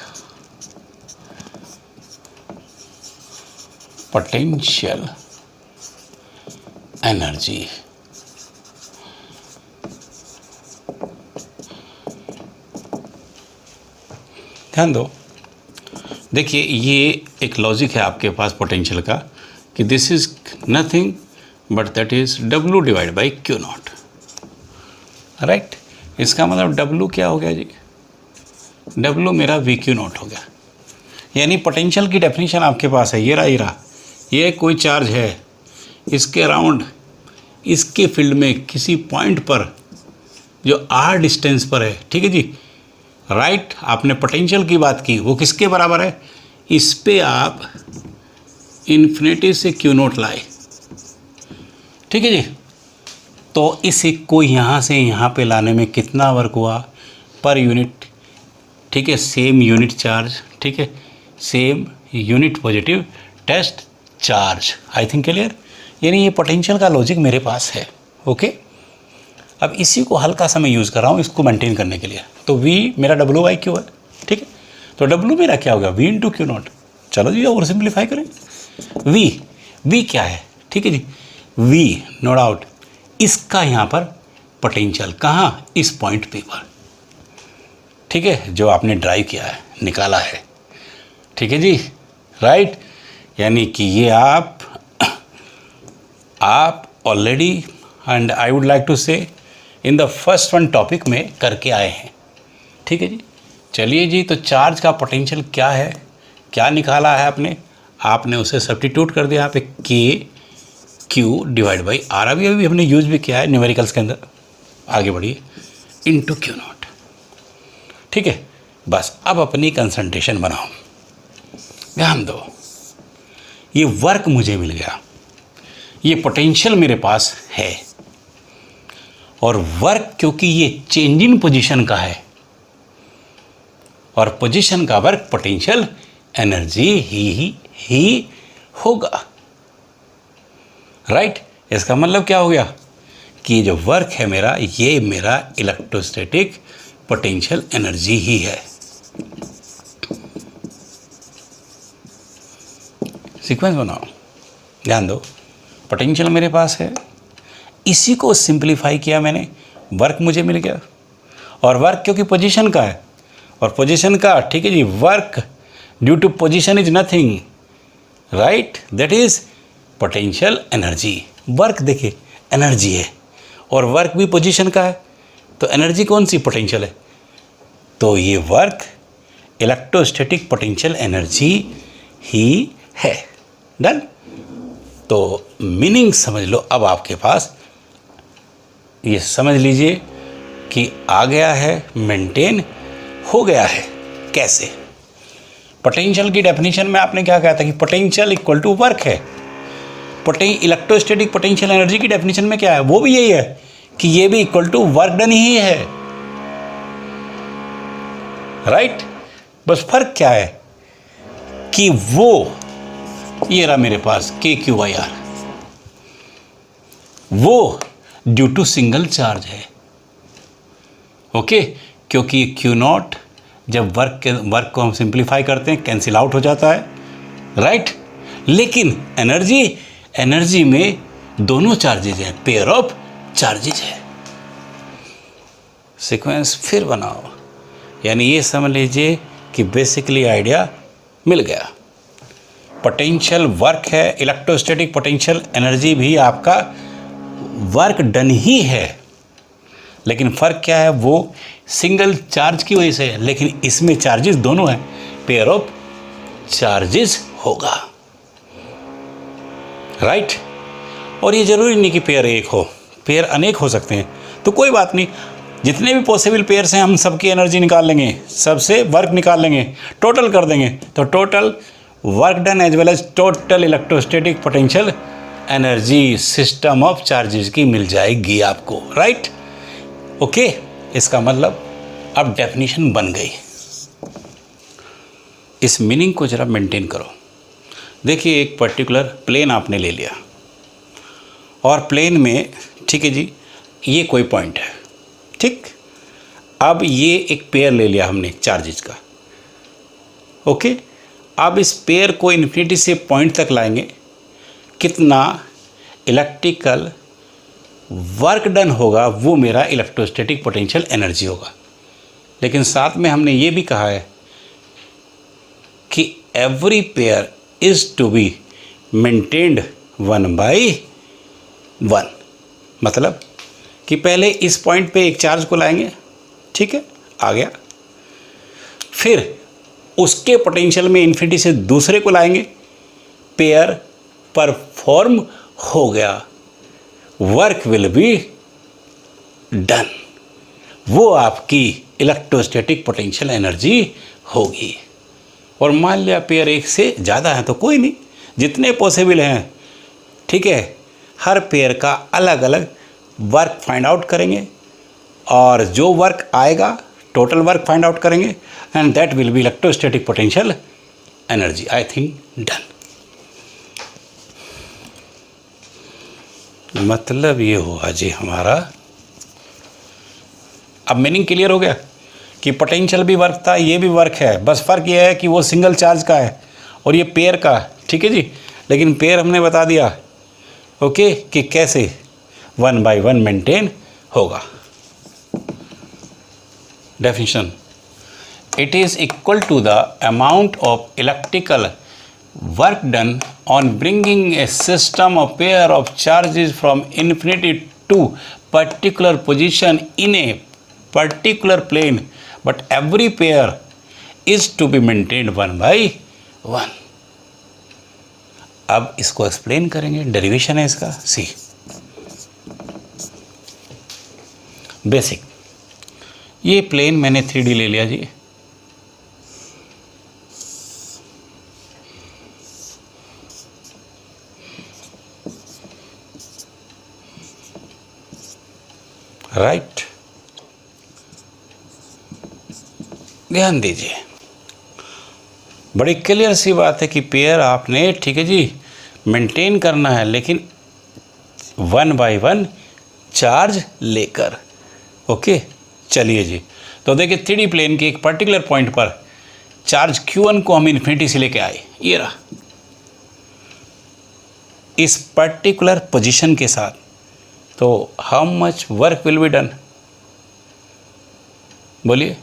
पोटेंशियल एनर्जी ध्यान दो। देखिए ये एक लॉजिक है आपके पास पोटेंशियल का कि this is nothing but that is W divide by Q not, right. इसका मतलब W क्या हो गया जी? W मेरा VQ नॉट हो गया। यानी पोटेंशियल की डेफिनेशन आपके पास है, ये रहा, ये कोई चार्ज है, इसके अराउंड इसके फील्ड में किसी पॉइंट पर जो R डिस्टेंस पर है, ठीक है जी, राइट। आपने पोटेंशियल की बात की, वो किसके बराबर है? इस पे आप इन्फिनिटी से Q नोट लाए, ठीक है जी। तो इस एक को यहाँ से यहाँ पे लाने में कितना वर्क हुआ पर यूनिट, ठीक है, सेम यूनिट चार्ज, ठीक है, same unit positive test charge. I think clear. यानी ये पोटेंशियल का लॉजिक मेरे पास है, ओके। अब इसी को हल्का सा मैं यूज़ कर रहा हूँ इसको मेंटेन करने के लिए। तो V मेरा W बाई Q है, ठीक है। तो W मेरा क्या होगा? V into Q not. चलो जी और सिंप्लीफाई करें। V क्या है? ठीक है जी, V नो डाउट इसका यहाँ पर पोटेंशियल, कहाँ? इस पॉइंट पे पर, ठीक है, जो आपने ड्राइव किया है, निकाला है, ठीक है जी, राइट। यानी कि ये आप already and I would like to say in the first one topic में करके आए हैं, ठीक है जी। चलिए जी, तो चार्ज का पोटेंशियल क्या है, क्या निकाला है आपने उसे सब्स्टिट्यूट कर दिया यहाँ पे KQ डिवाइड बाई R। अभी हमने यूज़ भी किया है न्यूमेरिकल्स के अंदर। आगे बढ़िए, इंटू Q नॉट, ठीक है। बस अब अपनी कंसंट्रेशन बनाओ, ध्यान दो। ये वर्क मुझे मिल गया, ये पोटेंशियल मेरे पास है, और वर्क क्योंकि ये चेंज इन पोजीशन का है, और पोजीशन का वर्क पोटेंशियल एनर्जी ही होगा, राइट। इसका मतलब क्या हो गया कि जो वर्क है मेरा, ये मेरा इलेक्ट्रोस्टैटिक पोटेंशियल एनर्जी ही है। सीक्वेंस बनाओ, ध्यान दो। पोटेंशियल मेरे पास है, इसी को सिंप्लीफाई किया मैंने, वर्क मुझे मिल गया, और वर्क क्योंकि पोजीशन का है, और पोजीशन का, ठीक है जी, work due to position is nothing, right, that is potential energy. Work देखिए एनर्जी है, और वर्क भी पोजीशन का है, तो एनर्जी कौन सी? पोटेंशियल है। तो ये वर्क इलेक्ट्रोस्टैटिक पोटेंशियल एनर्जी ही है। डन। तो मीनिंग समझ लो अब आपके पास, ये समझ लीजिए कि आ गया है, मेंटेन हो गया है। कैसे? पोटेंशियल की डेफिनेशन में आपने क्या कहा था कि पोटेंशियल इक्वल टू वर्क है। इलेक्ट्रोस्टैटिक पोटेंशियल एनर्जी की डेफिनेशन में क्या है? वो भी यही है कि ये भी इक्वल टू वर्क डन ही है, राइट। बस फर्क क्या है कि वो ये रहा मेरे पास KQ/R, वो ड्यू टू सिंगल चार्ज है, ओके। क्योंकि Q नॉट जब वर्क को हम सिंप्लीफाई करते हैं कैंसिल आउट हो जाता है, राइट। लेकिन एनर्जी में दोनों चार्जेज हैं, पेयर ऑफ चार्जेज है। सीक्वेंस फिर बनाओ, यानी ये समझ लीजिए कि बेसिकली आइडिया मिल गया। पोटेंशियल वर्क है, इलेक्ट्रोस्टैटिक पोटेंशियल एनर्जी भी आपका वर्क डन ही है, लेकिन फ़र्क क्या है? वो सिंगल चार्ज की वजह से है, लेकिन इसमें चार्जेस दोनों हैं, पेयर ऑफ चार्जेस होगा, राइट। और ये ज़रूरी नहीं कि पेयर एक हो, पेयर अनेक हो सकते हैं, तो कोई बात नहीं, जितने भी पॉसिबल पेयर्स हैं हम सबकी एनर्जी निकाल लेंगे, सबसे वर्क निकाल लेंगे, टोटल कर देंगे, तो total work done as well as total electrostatic potential energy system of charges की मिल जाएगी आपको, राइट। ओके, इसका मतलब अब डेफिनेशन बन गई। इस मीनिंग को जरा मेंटेन करो। देखिए, एक पर्टिकुलर प्लेन आपने ले लिया और प्लेन में, ठीक है जी, ये कोई पॉइंट है, ठीक। अब ये एक पेयर ले लिया हमने चार्जेस का, ओके। अब इस पेयर को इन्फिनिटी से पॉइंट तक लाएंगे, कितना इलेक्ट्रिकल वर्क डन होगा वो मेरा इलेक्ट्रोस्टैटिक पोटेंशियल एनर्जी होगा। लेकिन साथ में हमने ये भी कहा है कि every pair is to be maintained 1/1, मतलब कि पहले इस पॉइंट पे एक चार्ज को लाएंगे, ठीक है, आ गया, फिर उसके पोटेंशियल में इन्फिनिटी से दूसरे को लाएंगे, पेयर परफॉर्म हो गया, वर्क विल बी डन, वो आपकी इलेक्ट्रोस्टैटिक पोटेंशियल एनर्जी होगी। और मान लिया पेयर एक से ज़्यादा है तो कोई नहीं, जितने पॉसिबल हैं, ठीक है, हर पेयर का अलग अलग वर्क फाइंड आउट करेंगे और जो वर्क आएगा टोटल वर्क फाइंड आउट करेंगे and that will be electrostatic potential energy. I think done. मतलब ये हुआ जी हमारा, अब मीनिंग क्लियर हो गया कि पोटेंशियल भी वर्क था, ये भी वर्क है, बस फ़र्क ये है कि वो सिंगल चार्ज का है और ये पेयर का, ठीक है जी। लेकिन पेयर हमने बता दिया, ओके, कि कैसे 1/1 मेंटेन होगा। Definition, it is equal to the amount of electrical work done on bringing a system of pair of charges from infinity to particular position in a particular plane, but every pair is to be maintained 1/1। अब इसको explain करेंगे, derivation है इसका। सी basic, ये plane मैंने 3D ले लिया जी, right. ध्यान दीजिए, बड़ी क्लियर सी बात है कि पेयर आपने, ठीक है जी, मेंटेन करना है, लेकिन 1/1 चार्ज लेकर, ओके। चलिए जी, तो देखिए 3D प्लेन के एक पर्टिकुलर पॉइंट पर चार्ज Q1 को हम इन्फिनिटी से लेके आए, ये रहा, इस पर्टिकुलर पोजीशन के साथ, तो how much work will be done, बोलिए।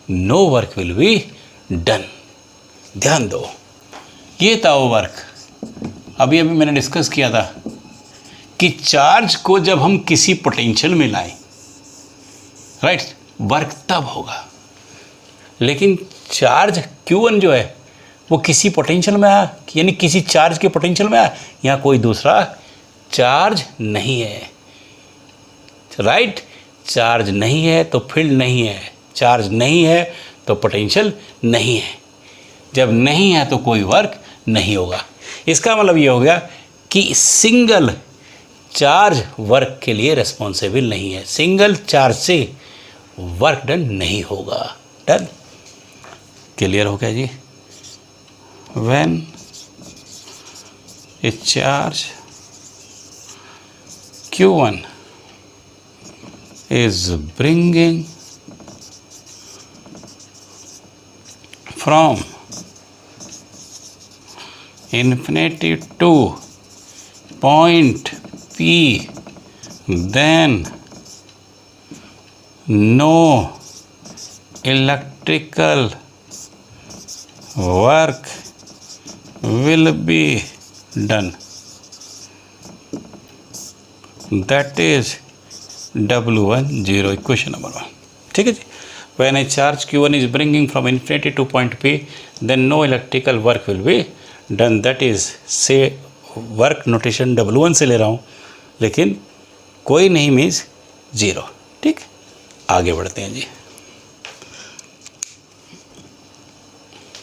No work will be done. ध्यान दो, ये था वो वर्क, अभी मैंने डिस्कस किया था कि चार्ज को जब हम किसी पोटेंशियल में लाएं, राइट, वर्क तब होगा। लेकिन चार्ज Q1 जो है वो किसी पोटेंशियल में आया, यानी किसी चार्ज के पोटेंशियल में आया, यहाँ कोई दूसरा चार्ज नहीं है, राइट। चार्ज नहीं है तो फील्ड नहीं है, चार्ज नहीं है तो पोटेंशियल नहीं है, जब नहीं है तो कोई वर्क नहीं होगा। इसका मतलब ये हो गया कि सिंगल चार्ज वर्क के लिए रिस्पॉन्सिबल नहीं है, सिंगल चार्ज से वर्क डन नहीं होगा। डन, क्लियर हो गया जी। When a charge Q1 is bringing from infinity to point P, then no electrical work will be done, that is W10, equation number 1, ठीक है जी। When a charge Q1 is bringing from infinity to point P, then no electrical work will be done, that is, से work notation W1 से ले रहा हूँ, लेकिन कोई नहीं मीन्स 0, ठीक। आगे बढ़ते हैं जी,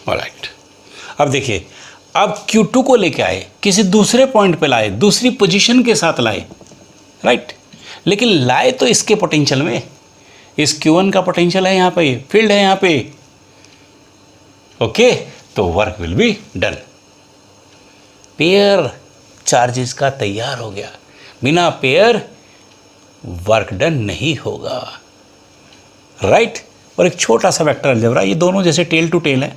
ऑलराइट। अब देखिए, अब Q2 को लेके आए, किसी दूसरे पॉइंट पे लाए, दूसरी पोजीशन के साथ लाए, राइट। लेकिन लाए तो इसके पोटेंशियल में, इस Q1 का पोटेंशियल है यहाँ पे, फील्ड है यहाँ पे, ओके। तो work will be done. Pair charges का तैयार हो गया, बिना पेयर वर्क डन नहीं होगा, राइट। और एक छोटा सा वेक्टर अलजेब्रा, ये दोनों जैसे टेल टू टेल है,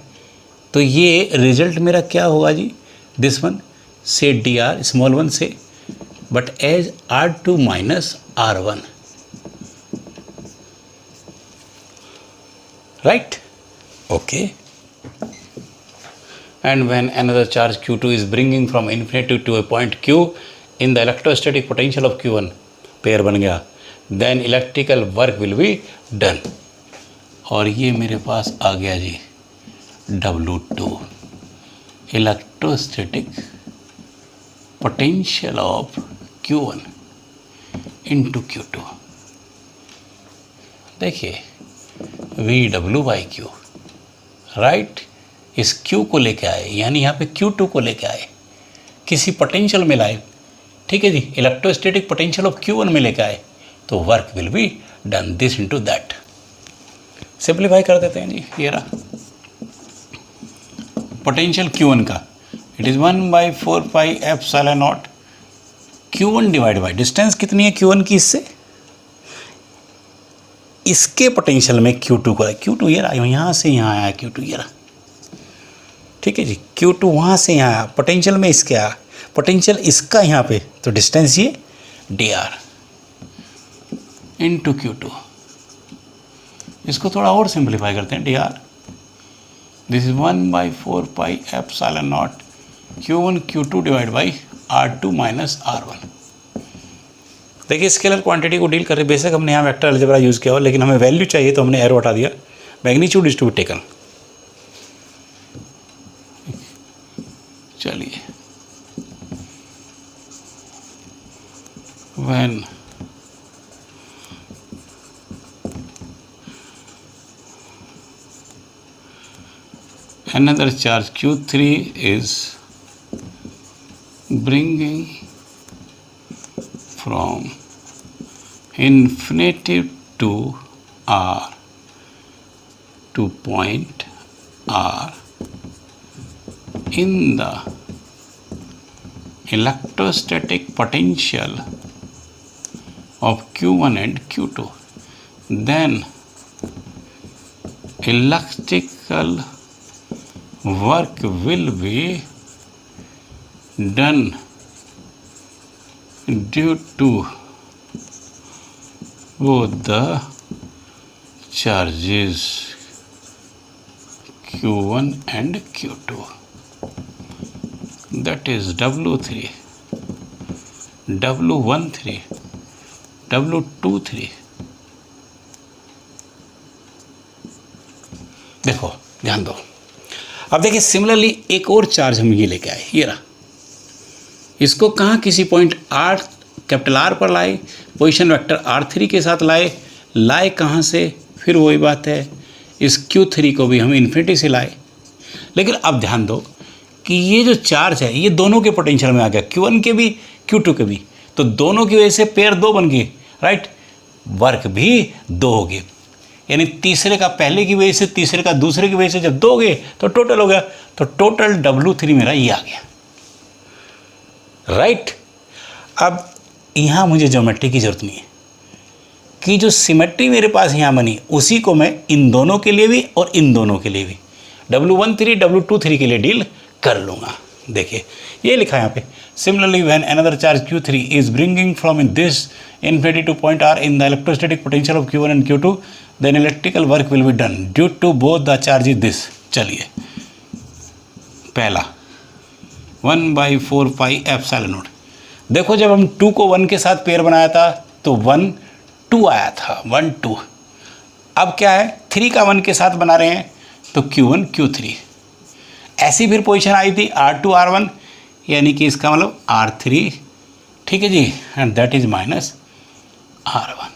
तो ये रिजल्ट मेरा क्या होगा जी, दिस वन से डी आर स्मॉल वन से, but as R2 minus R1, right, okay. And when another charge Q2 is bringing from infinity to a point Q in the electrostatic potential of Q1, pair बन गया, then electrical work will be done। और ये मेरे पास आ गया जी W2, electrostatic potential of Q1 into Q2। देखिए VW by Q, right. इस Q को लेके आए, यानी यहाँ पे Q2 को लेके आए, किसी पोटेंशियल में लाए, ठीक है जी, इलेक्ट्रोस्टैटिक पोटेंशियल ऑफ Q1 में लेके आए, तो work will be done this into that. Simplify कर देते हैं जी, ये रहा पोटेंशियल Q1 का, it is 1/4 pi epsilon not Q1 divide by distance कितनी है Q1 की, इससे इसके पोटेंशियल में Q2 को, Q2 ये रहा, यहाँ से यहाँ आया Q2 ये रहा, ठीक है जी। Q2 वहाँ से यहाँ आया, पोटेंशियल में इसके आया, पोटेंशियल इसका यहाँ पे, तो डिस्टेंस ये dr इनटू Q2। इसको थोड़ा और सिंप्लीफाई करते हैं, dr this is 1/4 pi epsilon not Q1 Q2 divide by R2 minus R1। देखिए स्केलर क्वांटिटी को डील कर रहे, बेशक हमने यहाँ वेक्टर अलजेब्रा यूज़ किया हो, लेकिन हमें वैल्यू चाहिए तो हमने एरो हटा दिया, magnitude is to be taken. चलिए, when another charge Q3 is bringing from infinity to R to point R in the electrostatic potential of Q1 and Q2, then electrical work will be done due to both the charges Q1 and Q2, that is W3, W13, W23। देखो ध्यान दो, अब देखिए similarly एक और charge हम ये लेके आए, ये रहा, इसको कहाँ किसी पॉइंट R कैपिटल R पर लाए, पोजीशन वेक्टर R3 के साथ लाए कहाँ से, फिर वही बात है, इस Q3 को भी हम इन्फिनिटी से लाए। लेकिन अब ध्यान दो कि ये जो चार्ज है ये दोनों के पोटेंशियल में आ गया, Q1 के भी Q2 के भी, तो दोनों की वजह से पेयर 2 बन गए, राइट। वर्क भी 2 हो गए, यानी तीसरे का पहले की वजह से, तीसरे का दूसरे की वजह से जब 2 हो गए तो टोटल हो गया, तो टोटल W3 मेरा ये आ गया, राइट। अब यहाँ मुझे ज्योमेट्री की जरूरत नहीं है, कि जो सिमेट्री मेरे पास यहाँ बनी उसी को मैं इन दोनों के लिए भी और इन दोनों के लिए भी W13 W23 के लिए डील कर लूँगा। देखिए ये लिखा है यहाँ पे, similarly when another charge Q3 is bringing from in this infinity to point R in the electrostatic potential of Q1 and Q2, then electrical work will be done due to both the charges this. चलिए पहला 1/4 pi epsilon not, देखो जब हम 2 को 1 के साथ pair बनाया था तो 1 2 आया था, 1 2। अब क्या है, 3 का 1 के साथ बना रहे हैं तो Q1 Q3, ऐसी फिर पोजीशन आई थी R2 R1, यानी कि इसका मतलब R3, ठीक है जी, and that is minus R1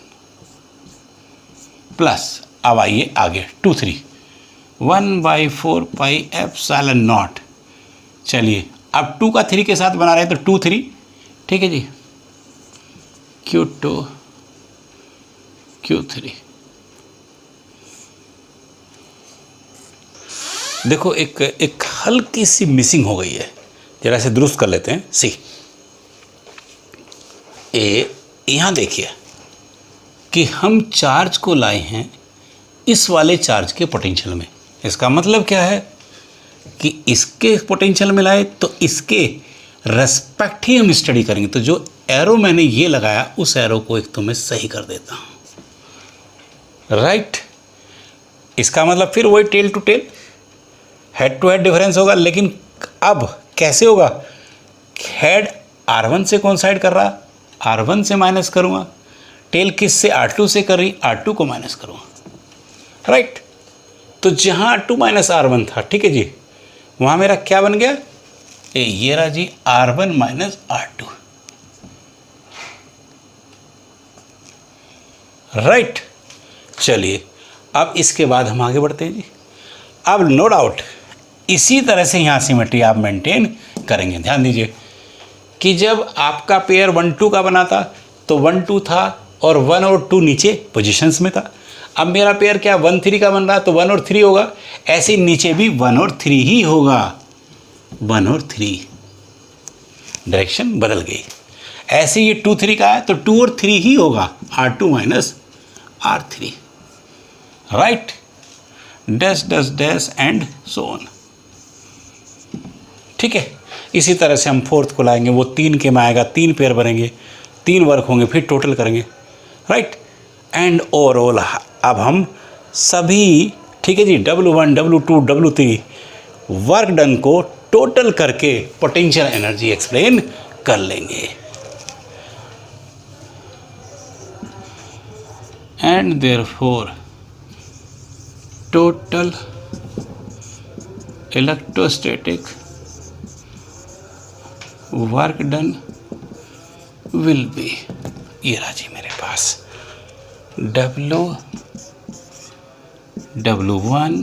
plus, अब आइए आगे 2 3 1/4 पाई एप्सिलॉन नॉट चलिए अब 2 का 3 के साथ बना रहे हैं तो 2 3, ठीक है जी, Q2 Q3। देखो एक हल्की सी मिसिंग हो गई है, जरा इसे दुरुस्त कर लेते हैं। सी ए, यहाँ देखिए कि हम चार्ज को लाए हैं इस वाले चार्ज के पोटेंशियल में। इसका मतलब क्या है कि इसके पोटेंशियल में लाए तो इसके रेस्पेक्ट ही हम स्टडी करेंगे। तो जो एरो मैंने ये लगाया उस एरो को एक तो मैं सही कर देता हूँ, राइट। इसका मतलब फिर वही tail to tail, head to head difference होगा। लेकिन अब कैसे होगा, हेड R1 से कोइंसाइड कर रहा, R1 से माइनस करूँगा, टेल किस से R2 से कर रही, R2 को माइनस करूँगा, राइट। तो जहाँ R2 माइनस R1 था, ठीक है जी, वहाँ मेरा क्या बन गया, ये रहा जी R1 माइनस R2, राइट। चलिए अब इसके बाद हम आगे बढ़ते हैं जी। अब नो डाउट इसी तरह से यहाँ सिमेट्री आप मेंटेन करेंगे। ध्यान दीजिए कि जब आपका पेयर 1 2 का बना था तो 1 2 था और 1 और 2 नीचे पोजीशंस में था। अब मेरा पेयर क्या 1 3 का बन रहा तो 1 और 3 होगा, ऐसे नीचे भी 1 और 3 ही होगा, 1 और 3, डायरेक्शन बदल गई। ऐसे ये 2 3 का है तो 2 और 3 ही होगा, R2 minus R3, right, dash dash dash and so on, ठीक है। इसी तरह से हम फोर्थ को लाएंगे, वो 3 के में आएगा, 3 पेयर बनेंगे, 3 वर्क होंगे, फिर टोटल करेंगे, राइट। एंड ओवरऑल अब हम सभी, ठीक है जी, W1 W2 W3 work done को टोटल करके पोटेंशियल एनर्जी एक्सप्लेन कर लेंगे। And therefore total electrostatic work done will B, ये रहा जी मेरे पास W1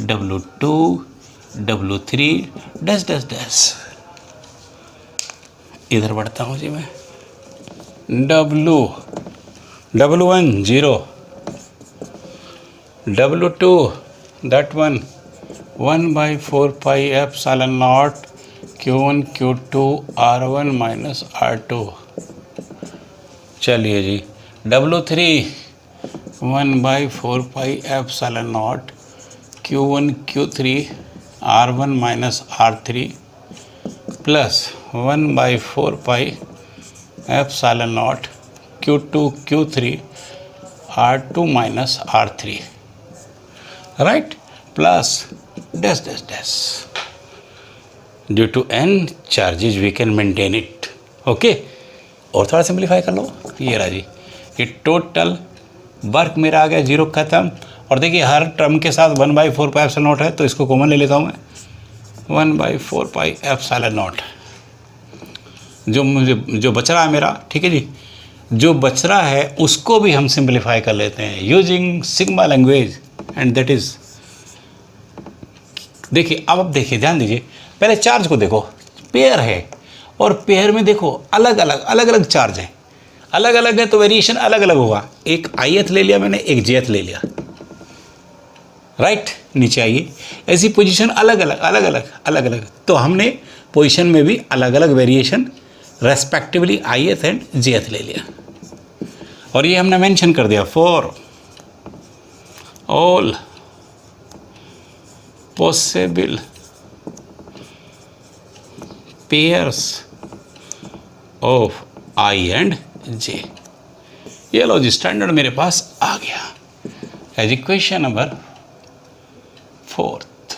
W2 W3 dash dash dash. इधर बढ़ता हूँ जी मैं, W1 0, W2 that one 1/4 pi epsilon naught Q1 Q2 R1 minus R2। चलिए जी W3 1/4 pi epsilon naught Q1 Q3 R1 minus R3 plus 1/4 pi epsilon naught Q2 Q3 R2 minus R3, right, plus dash dash dash. Due to n charges we can maintain it, okay. और थोड़ा simplify कर लो, ये रहा जी, ये total work मेरा आ गया 0 खत्म। और देखिए हर टर्म के साथ 1/4 पाई एप्सिलॉन नॉट है तो इसको कॉमन ले लेता हूँ मैं, 1/4 पाई एप्सिलॉन नॉट। जो बच रहा है मेरा, ठीक है जी, जो बच रहा है उसको भी हम सिंप्लीफाई कर लेते हैं using sigma language, and that is, देखिए अब देखिए ध्यान दीजिए, पहले चार्ज को देखो, पेयर है और पेयर में देखो अलग अलग चार्ज है, अलग अलग है तो वेरिएशन अलग अलग होगा। एक ith ले लिया मैंने, एक jth ले लिया, राइट। नीचे आइए, ऐसी पोजीशन अलग अलग तो हमने पोजीशन में भी अलग अलग variation respectively ith and jth ले लिया। और ये हमने मेंशन कर दिया for all possible pairs of I and J। ये लो जी स्टैंडर्ड मेरे पास आ गया as equation number 4th,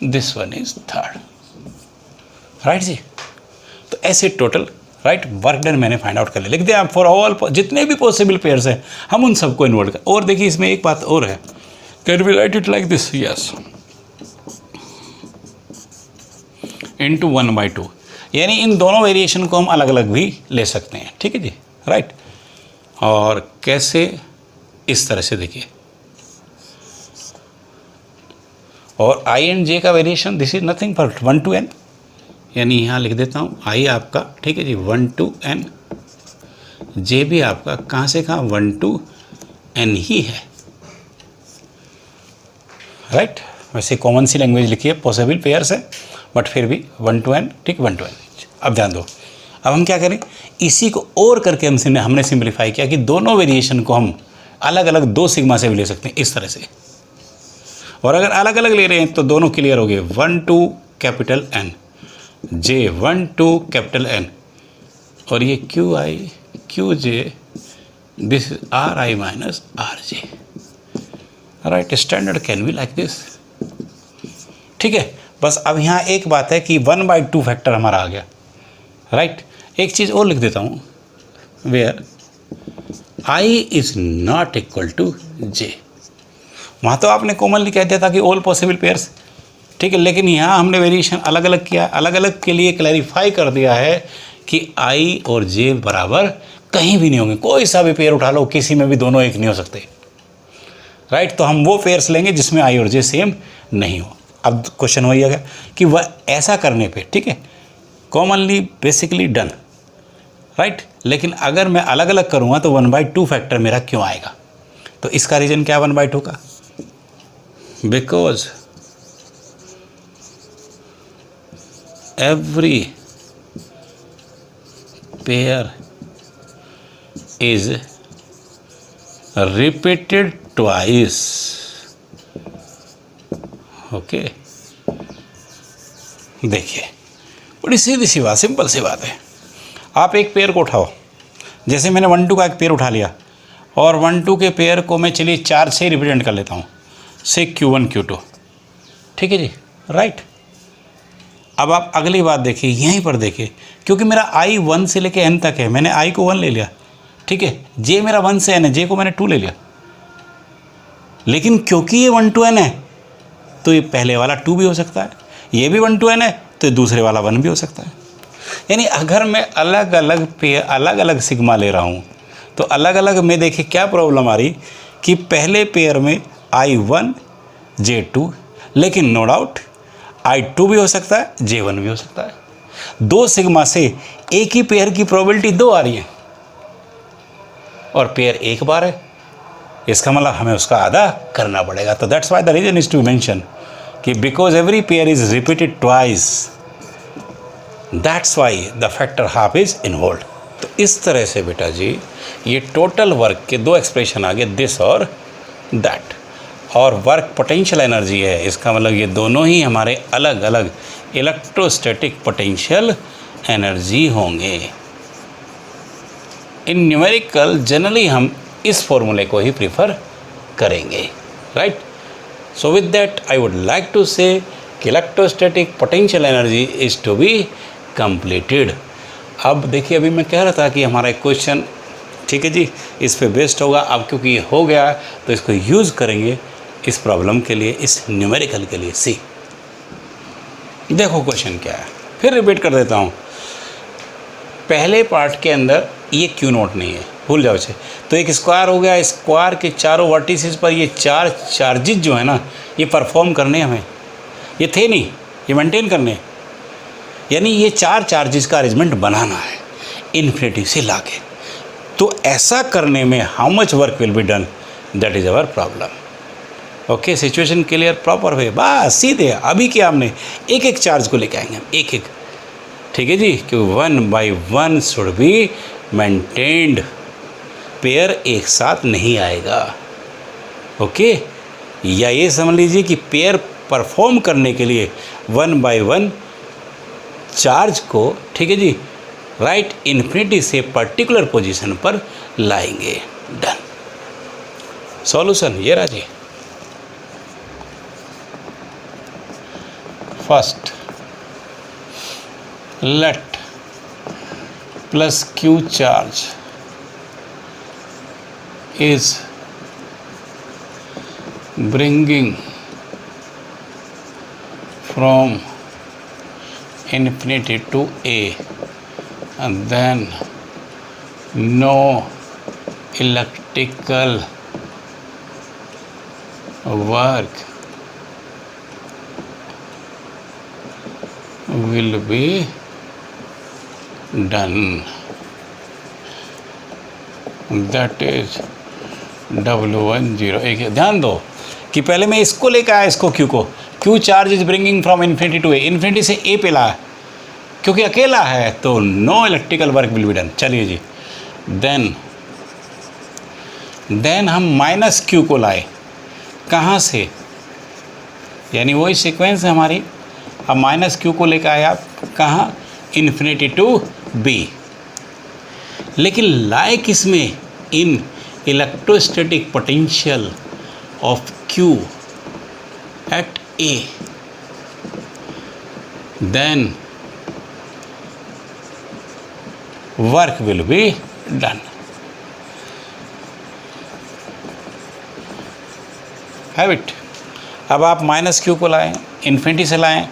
this one is 3rd, right जी। तो ऐसे टोटल राइट वर्क डन मैंने फाइंड आउट कर लिया। लिख दिया आप फॉर ऑल जितने भी पॉसिबल पेयर्स हैं हम उन सबको इन्वॉल्व कर। और देखिए इसमें एक बात और है, can we write it like this, yes, into 1/2, यानी इन दोनों वेरिएशन को हम अलग अलग भी ले सकते हैं, ठीक है जी, राइट। और कैसे, इस तरह से देखिए, और आई एंड जे का variation this is nothing but 1 to n, यानी यहाँ लिख देता हूँ आई आपका, ठीक है जी, 1 to n, जे भी आपका कहाँ से कहाँ 1 to n ही है, राइट। वैसे कॉमन सी लैंग्वेज लिखी है, पॉसिबल पेयर्स है बट फिर भी 1 to n, ठीक, 1 to n। अब ध्यान दो, अब हम क्या करें, इसी को और करके हमने सिंप्लीफाई किया कि दोनों वेरिएशन को हम अलग अलग 2 सिग्मा से भी ले सकते हैं इस तरह से, और अगर अलग अलग ले रहे हैं तो दोनों क्लियर हो गए, 1 to capital N, J 1 to capital N, और ये Q I Q J, this is are I minus R J, right. Standard can be like this, ठीक है। बस अब यहाँ एक बात है कि 1/2 फैक्टर हमारा आ गया, राइट। एक चीज़ और लिख देता हूँ, where I is not equal to J. वहाँ तो आपने कॉमनली कह दिया था कि ऑल पॉसिबल पेयर्स, ठीक है, लेकिन यहाँ हमने वेरिएशन अलग अलग किया, अलग अलग के लिए क्लैरिफाई कर दिया है कि आई और जे बराबर कहीं भी नहीं होंगे, कोई सा भी पेयर उठा लो, किसी में भी दोनों एक नहीं हो सकते, राइट। तो हम वो पेयर्स लेंगे जिसमें आई और जे सेम नहीं हो। अब क्वेश्चन वही आ गया कि वह ऐसा करने पे, ठीक है, कॉमनली बेसिकली डन, राइट। लेकिन अगर मैं अलग अलग करूँगा तो 1/2 फैक्टर मेरा क्यों आएगा, तो इसका रीज़न क्या 1/2 का, because every pair is repeated twice, okay. देखिए बड़ी सीधी सी बात, सिंपल सी बात है। आप एक पेयर को उठाओ, जैसे मैंने 1 2 का एक पेयर उठा लिया, और 1 2 के पेयर को मैं चलिए 4 से रिप्रेजेंट कर लेता हूँ, से Q1 Q2, ठीक है जी, राइट। अब आप अगली बात देखिए, यहीं पर देखिए, क्योंकि मेरा आई 1 से लेके n तक है, मैंने आई को 1 ले लिया, ठीक है। जे मेरा 1 से n है, जे को मैंने 2 ले लिया, लेकिन क्योंकि ये 1 to n है तो ये पहले वाला 2 भी हो सकता है, ये भी 1 to n है तो दूसरे वाला 1 भी हो सकता है। यानी अगर मैं अलग अलग पेयर, अलग अलग सिग्मा ले रहा हूँ तो अलग अलग में देखिए क्या प्रॉब्लम आ रही कि पहले पेयर में I1 J2, लेकिन नो डाउट I2 भी हो सकता है, J1 भी हो सकता है। 2 सिग्मा से एक ही पेयर की प्रोबेबिलिटी 2 आ रही है और पेयर एक बार है, इसका मतलब हमें उसका आधा करना पड़ेगा। तो that's why the reason is to mention कि because every pair is repeated twice, that's why the factor half is involve. तो इस तरह से बेटा जी ये टोटल वर्क के 2 एक्सप्रेशन आ गए, दिस और दैट, और वर्क पोटेंशियल एनर्जी है, इसका मतलब ये दोनों ही हमारे अलग अलग इलेक्ट्रोस्टैटिक पोटेंशियल एनर्जी होंगे। इन न्यूमेरिकल जनरली हम इस फॉर्मूले को ही प्रीफर करेंगे, right. So with that I would like to say कि electrostatic potential energy is to be completed. अब देखिए अभी मैं कह रहा था कि हमारा एक क्वेश्चन, ठीक है जी, इस पे बेस्ड होगा। अब क्योंकि ये हो गया तो इसको यूज़ करेंगे इस प्रॉब्लम के लिए, इस न्यूमेरिकल के लिए। सी देखो क्वेश्चन क्या है, फिर रिपीट कर देता हूँ। पहले पार्ट के अंदर ये क्यू नोट नहीं है, भूल जाओ इसे। तो एक स्क्वायर हो गया, स्क्वायर के चारों वर्टिसेस पर ये 4 चार्जेस जो है ना, ये परफॉर्म करने हमें, ये थे नहीं, ये मेंटेन करने, यानी ये 4 चार्जेस का अरेंजमेंट बनाना है इन्फिनिटी से लाके। तो ऐसा करने में how much work will be done, that is our problem. Okay, situation clear, proper वे, बस सीधे अभी क्या हमने एक एक चार्ज को लेके आएंगे हम, एक एक, ठीक है जी, क्योंकि 1 by 1 should be maintained, pair एक साथ नहीं आएगा। ओके, या ये समझ लीजिए कि पेयर परफॉर्म करने के लिए 1 by 1 चार्ज को, ठीक है जी, राइट इन्फिनिटी से पर्टिकुलर पोजीशन पर लाएंगे। डन, सॉल्यूशन ये रहा जी। First, let plus Q charge is bringing from infinity to A, and then no electrical work will be done. That is W10. एक ध्यान दो कि पहले मैं इसको लेकर आया, इसको Q को, Q charge is bringing from infinity to A, इन्फिनिटी से A पे लाया, क्योंकि अकेला है तो no electrical work will be done. चलिए जी, देन हम माइनस Q को लाए, कहाँ से, यानी वही सीक्वेंस है हमारी। अब माइनस Q को लेकर आए आप कहाँ, इन्फिनिटी टू B, लेकिन लाए किस में, in electrostatic potential of Q at A, then work will be done. Have it. अब आप माइनस Q को लाएं, इन्फिनिटी से लाएं,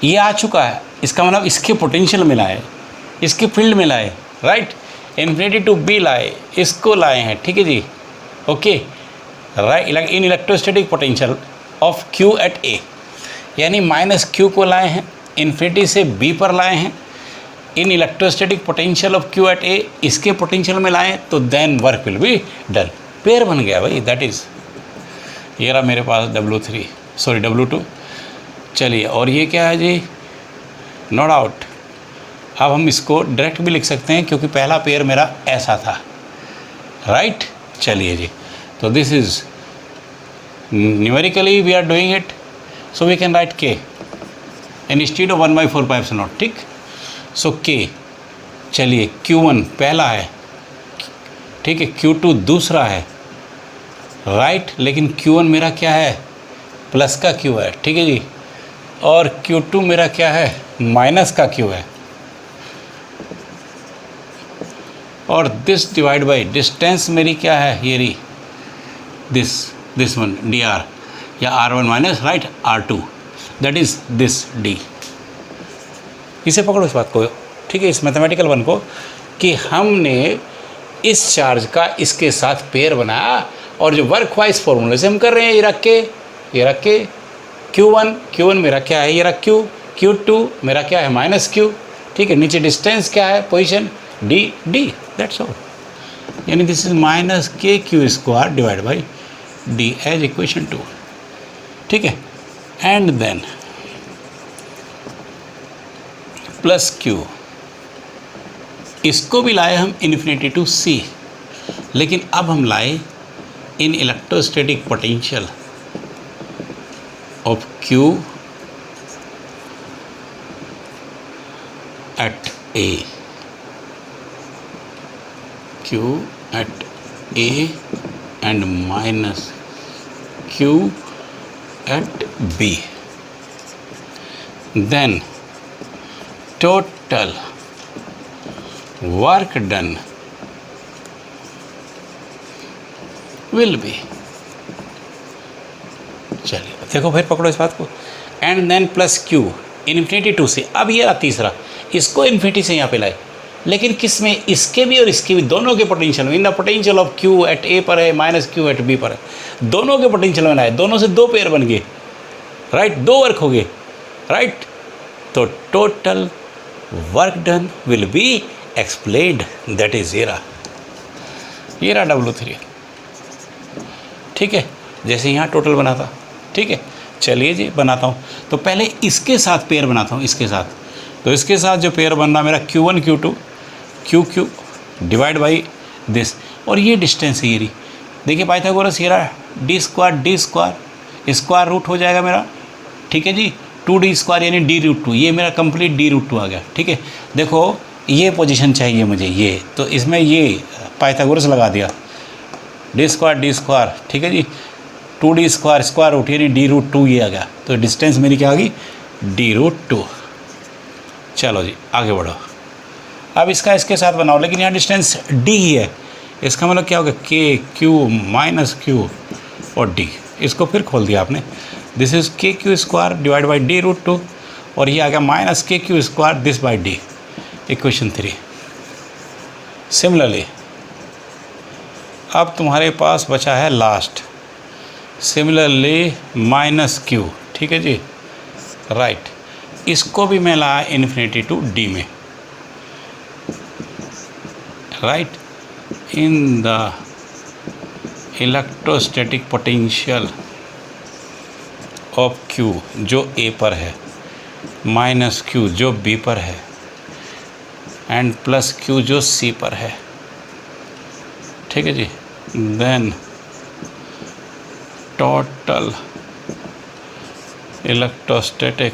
ये आ चुका है, इसका मतलब इसके पोटेंशियल में लाए, इसके फील्ड में लाए, राइट। इन्फिनिटी टू B लाए, इसको लाए हैं, ठीक है जी, okay, right. In electrostatic potential of Q at A, यानी माइनस Q को लाए हैं, इन्फिनिटी से B पर लाए हैं, in electrostatic potential of Q at A, इसके पोटेंशियल में लाएं, तो then work will be done. Pair बन गया भाई, दैट इज़, ये रहा मेरे पास W2। चलिए, और ये क्या है जी, नो डाउट। अब हम इसको डायरेक्ट भी लिख सकते हैं, क्योंकि पहला पेयर मेरा ऐसा था, राइट। चलिए जी, तो this is numerically we are doing it, so we can write K instead of 1/4πε0, ठीक। सो K, चलिए Q1 पहला है, ठीक है, Q2 दूसरा है, राइट, लेकिन Q1 मेरा क्या है, प्लस का Q है, ठीक है जी, और Q2 मेरा क्या है, माइनस का Q है, और दिस डिवाइड बाई डिस्टेंस मेरी क्या है, ये रही दिस वन dr, या r1 minus, right, r2, that is this d। इसे पकड़ो इस बात को, ठीक है, इस मैथमेटिकल वन को, कि हमने इस चार्ज का इसके साथ पेयर बनाया, और जो वर्क वाइज फॉर्मूले से हम कर रहे हैं, ये रख के Q1 मेरा क्या है, ये रख Q2 मेरा क्या है, माइनस Q, ठीक है, नीचे डिस्टेंस क्या है, पोजीशन d, दैट्स ऑल, यानी this is minus KQ² divide by d as equation 2, ठीक है, एंड देन प्लस Q, इसको भी लाए हम इन्फिनिटी टू C, लेकिन अब हम लाए in electrostatic potential of Q at A, Q at A and minus Q at B, then total work done will be, चलिए देखो फिर पकड़ो इस बात को, and then plus Q infinity to से। अब ये रहा तीसरा, इसको इन्फिनिटी से यहाँ पे लाए, लेकिन किस में, इसके भी और इसके भी, दोनों के पोटेंशियल में, in the potential of Q at A पर है, माइनस Q एट B पर है, दोनों के पोटेंशियल में लाए, दोनों से दो पेयर बन गए, राइट, दो वर्क हो गए, राइट। तो total work done will be explained, that is ये रहा W3, ठीक है, जैसे यहाँ टोटल बना था, ठीक है। चलिए जी बनाता हूँ, तो पहले इसके साथ पेयर बनाता हूँ, इसके साथ, तो इसके साथ जो पेयर बन रहा मेरा Q1 Q2 QQ divide by this, और ये डिस्टेंस है, ये रही, देखिए पाइथागोरस, ये रहा d स्क्वायर रूट हो जाएगा मेरा, ठीक है जी, 2d² यानी d√2, ये मेरा कंप्लीट d√2 आ गया, ठीक है। देखो ये पोजीशन चाहिए मुझे, ये तो इसमें ये पाइथागोरस लगा दिया, d², ठीक है जी, 2d² स्क्वायर रूट यानी d√2 ये आ गया, तो डिस्टेंस मेरी क्या आ गई, d√2। चलो जी आगे बढ़ो, अब इसका इसके साथ बनाओ, लेकिन यहाँ डिस्टेंस d ही है, इसका मतलब क्या होगा, k q माइनस q और d, इसको फिर खोल दिया आपने, this is KQ² divide by d√2, और ये आ गया minus KQ² this by d, equation 3। Similarly अब तुम्हारे पास बचा है लास्ट, सिमिलरली माइनस Q, ठीक है जी, राइट, इसको भी मैं लाया इन्फिनिटी टू डी में, right, in the electrostatic potential of Q जो A पर है, माइनस Q जो B पर है, एंड प्लस Q जो C पर है, ठीक है जी। Then total electrostatic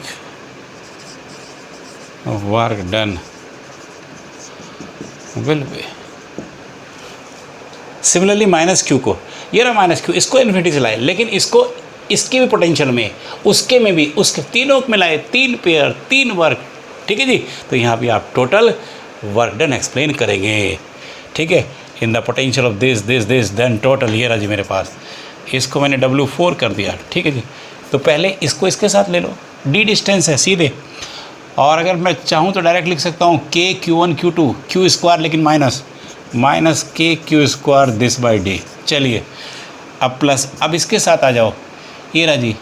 work done will be similarly minus Q को, ये रहा माइनस Q, इसको इन्फिनिटी से लाए, लेकिन इसको इसके भी पोटेंशियल में, उसके में भी, उसके तीनों में लाए, 3 पेयर 3 वर्क, ठीक है जी। तो यहाँ भी आप टोटल वर्क डन एक्सप्लेन करेंगे, ठीक है, in the potential of this this this then total. ये रहा जी मेरे पास, इसको मैंने W4 कर दिया, ठीक है जी। तो पहले इसको इसके साथ ले लो, D डिस्टेंस है सीधे, और अगर मैं चाहूँ तो डायरेक्ट लिख सकता हूँ K Q1 Q2 Q square, लेकिन minus K Q square this by D। चलिए अब प्लस, अब इसके साथ आ जाओ, ये रहा जी।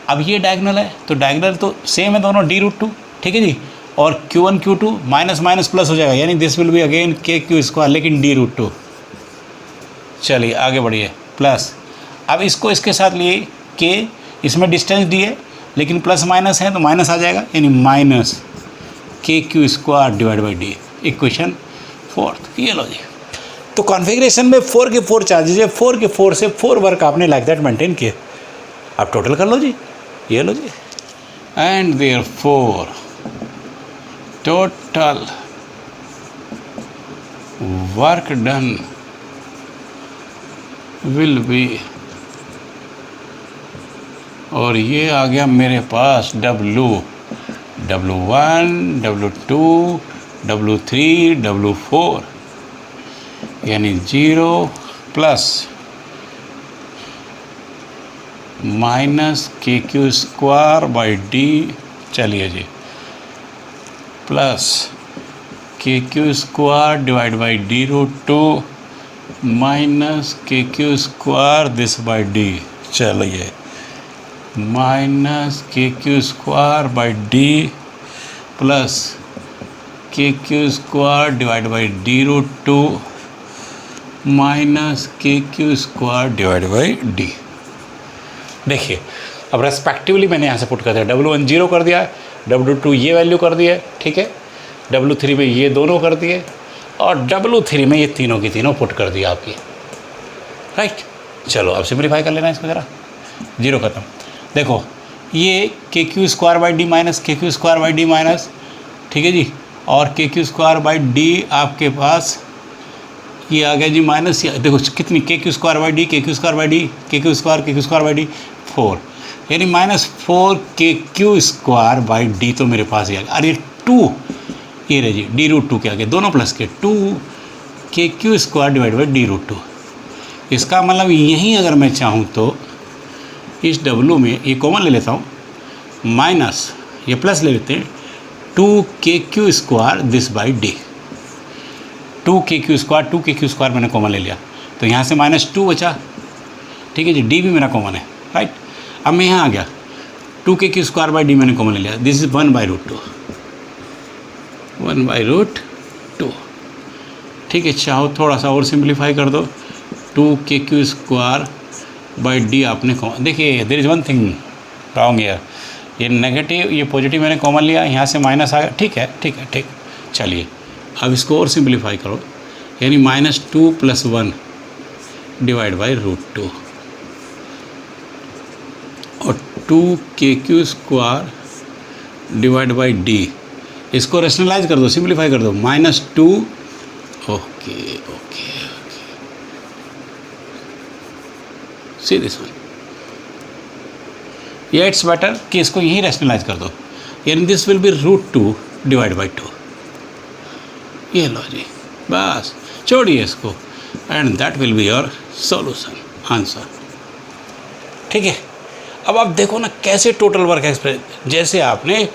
अब ये डायगोनल है तो डायगोनल तो सेम है दोनों, D√2, ठीक है जी। और Q1 Q2 minus minus plus हो जाएगा, यानी this will be again K Q square, लेकिन D√2। चलिए आगे बढ़िए, प्लस, अब इसको इसके साथ लिए K, इसमें डिस्टेंस D है लेकिन प्लस माइनस है तो माइनस आ जाएगा, यानी minus K Q square divide by D। Equation 4। ये लो जी। तो कॉन्फ़िगरेशन में 4 के 4 चार्जेज है, 4 के 4 से 4 वर्क आपने लाइक दैट मेंटेन किए। आप टोटल कर लो जी, ये लो जी, and therefore total work done will be, और ये आ गया मेरे पास W1 W2 W3 W4, यानी 0 plus minus KQ square by D। चलिए जी, plus KQ square divide by D√2 minus KQ square this by D। चलिए minus KQ square by D plus KQ square divide by D√2 minus KQ square divide by D। देखिए अब respectively मैंने यहाँ से put कर दिया, W1 0 कर दिया है, W2 ये वैल्यू कर दी है, ठीक है, W3 में ये दोनों कर दिए, और W3 में ये तीनों की तीनों पुट कर दिया आपकी, राइट। चलो अब सिंप्लीफाई कर लेना इसको ज़रा, 0 खत्म। देखो ये KQ square by D minus KQ square by D minus, ठीक है जी, और KQ स्क्वायर बाई D आपके पास ये आ गया जी माइनस, देखो कितनी KQ square by D, KQ square by D, KQ square by D 4, यानी -4 KQ स्क्वायर बाई D तो मेरे पास ही आ गया। अरे 2, ये रहे जी D√2 के आगे दोनों प्लस के 2 KQ square divide by D√2। इसका मतलब यहीं अगर मैं चाहूँ तो इस W में ये कॉमन ले लेता हूँ, माइनस ये प्लस ले लेते हैं 2 KQ square this by D। 2 KQ square मैंने कॉमन ले लिया, तो यहाँ से -2 बचा, ठीक है जी, D भी मेरा कॉमन है, राइट। अब मैं यहाँ आ गया, 2 KQ स्क्वायर बाई D मैंने कॉमन ले लिया, दिस इज 1/√2, 1/√2, ठीक है। चाहो थोड़ा सा और सिंप्लीफाई कर दो, 2 KQ स्क्वायर बाई D आपने कॉमन, देखिए there is one thing wrong here, ये नेगेटिव ये पॉजिटिव मैंने कॉमन लिया, यहाँ से माइनस आ गया, ठीक है ठीक है ठीक। चलिए अब इसको और सिंप्लीफाई करो, यानी -2 + 1 डिवाइड बाई √2, और 2 KQ square divide by D, इसको रेशनलाइज कर दो, सिंप्लीफाई कर दो, -2, okay okay see this one, या इट्स बेटर कि इसको यहीं रेशनलाइज कर दो, यानी this will B √2 divide by 2। ये लो जी, बस छोड़िए इसको, and that will be your solution answer, ठीक है। अब आप देखो ना कैसे टोटल वर्क एक्सप्रेस, जैसे आपने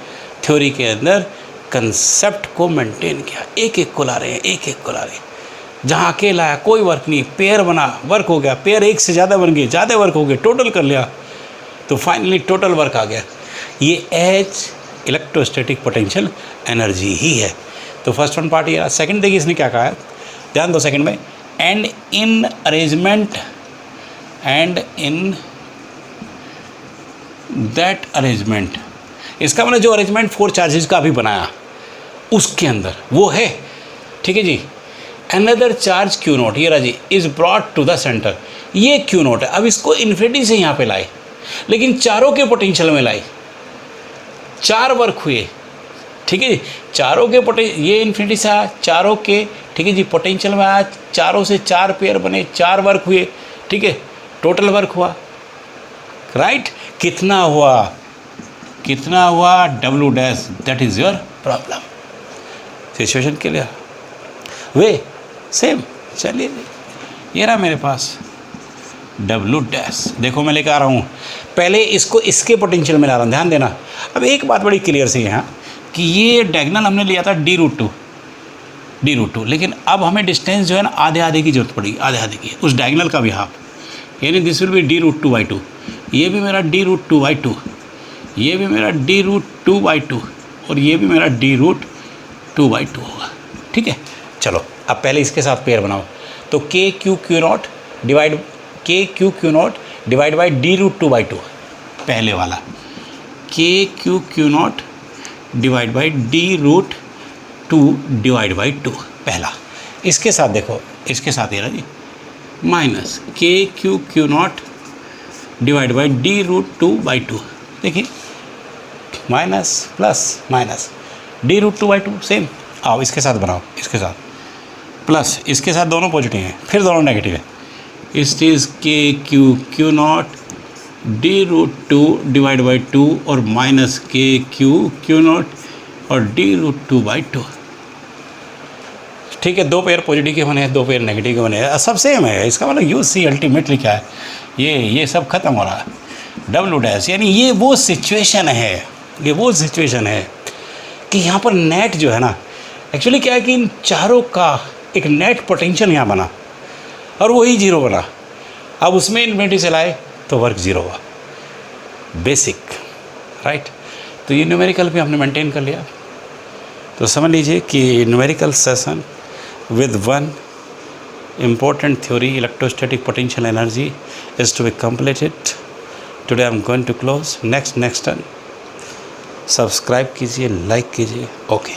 थ्योरी के अंदर कंसेप्ट को मेंटेन किया, एक एक को ला रहे हैं, एक एक को ला रहे हैं। जहाँ अकेला है कोई वर्क नहीं, पेयर बना वर्क हो गया, पेयर एक से ज़्यादा बन गए, ज़्यादा वर्क हो गए, टोटल कर लिया, तो फाइनली टोटल वर्क आ गया। ये H इलेक्ट्रोस्टैटिक पोटेंशियल एनर्जी ही है। तो फर्स्ट वन पार्ट ये। सेकंड देखिए इसने क्या कहा है, ध्यान दो सेकंड में, एंड इन दैट अरेंजमेंट, इसका मतलब जो अरेंजमेंट 4 चार्जेस का अभी बनाया उसके अंदर वो है, ठीक है जी। अनदर चार्ज क्यू नॉट, ये रहा जी, is brought to the centre, ये क्यू नॉट है। अब इसको इन्फिनिटी से यहाँ पे लाए, लेकिन चारों के पोटेंशियल में लाए, 4 वर्क हुए, ठीक है जी। चारों के ये इन्फिनिटी से आया, चारों के, ठीक है जी, पोटेंशियल में आया, चारों से 4 पेयर बने, 4 वर्क हुए, ठीक है, टोटल वर्क हुआ, राइट। कितना हुआ W dash, that is your problem. Situation clear, way same. चलिए ये रहा मेरे पास W डैश, देखो मैं लेकर आ रहा हूँ, पहले इसको इसके पोटेंशियल में ला रहा हूँ, ध्यान देना। अब एक बात बड़ी क्लियर सी है यहाँ कि ये डायगोनल हमने लिया था d√2, लेकिन अब हमें डिस्टेंस जो है ना आधे की जरूरत पड़ेगी, आधे की, उस डायगोनल का भी हाफ, यानी दिस विल बी d√2/2, ये भी मेरा d√2/2, ये भी मेरा d√2/2 और ये भी मेरा d√2/2 होगा, ठीक है। चलो अब पहले इसके साथ पेयर बनाओ, तो k Q divide by d√2/2, पहले वाला k Q0 divide by d√2/2 पहला। इसके साथ देखो, इसके साथ ये रहा जी, minus k Q0 divide by d√2/2, देखिए minus plus minus d√2/2 same. आओ इसके साथ बनाओ, इसके साथ प्लस, इसके साथ दोनों पॉजिटिव हैं, फिर दोनों नेगेटिव है। It is k Q0 d√2 divide by 2 और माइनस k Q0 और d√2/2, ठीक है। 2 पेयर पॉजिटिव के बने हैं, 2 पेयर नेगेटिव के बने हैं, सब सेम है। इसका मतलब यूज सी अल्टीमेटली क्या है, ये सब खत्म हो रहा है। W डैश यानी ये वो सिचुएशन है कि यहाँ पर नेट जो है ना, एक्चुअली क्या है कि इन चारों का एक नेट पोटेंशियल यहाँ बना और वही 0 बना। अब उसमें इन्फिनिटी से लाए तो वर्क 0 हुआ, बेसिक, राइट। तो ये न्यूमेरिकल भी हमने मेंटेन कर लिया। तो समझ लीजिए कि numerical session with one important theory, electrostatic potential energy, is to be completed. Today I am going to close. Next turn. Subscribe कीजिए, लाइक कीजिए, ओके।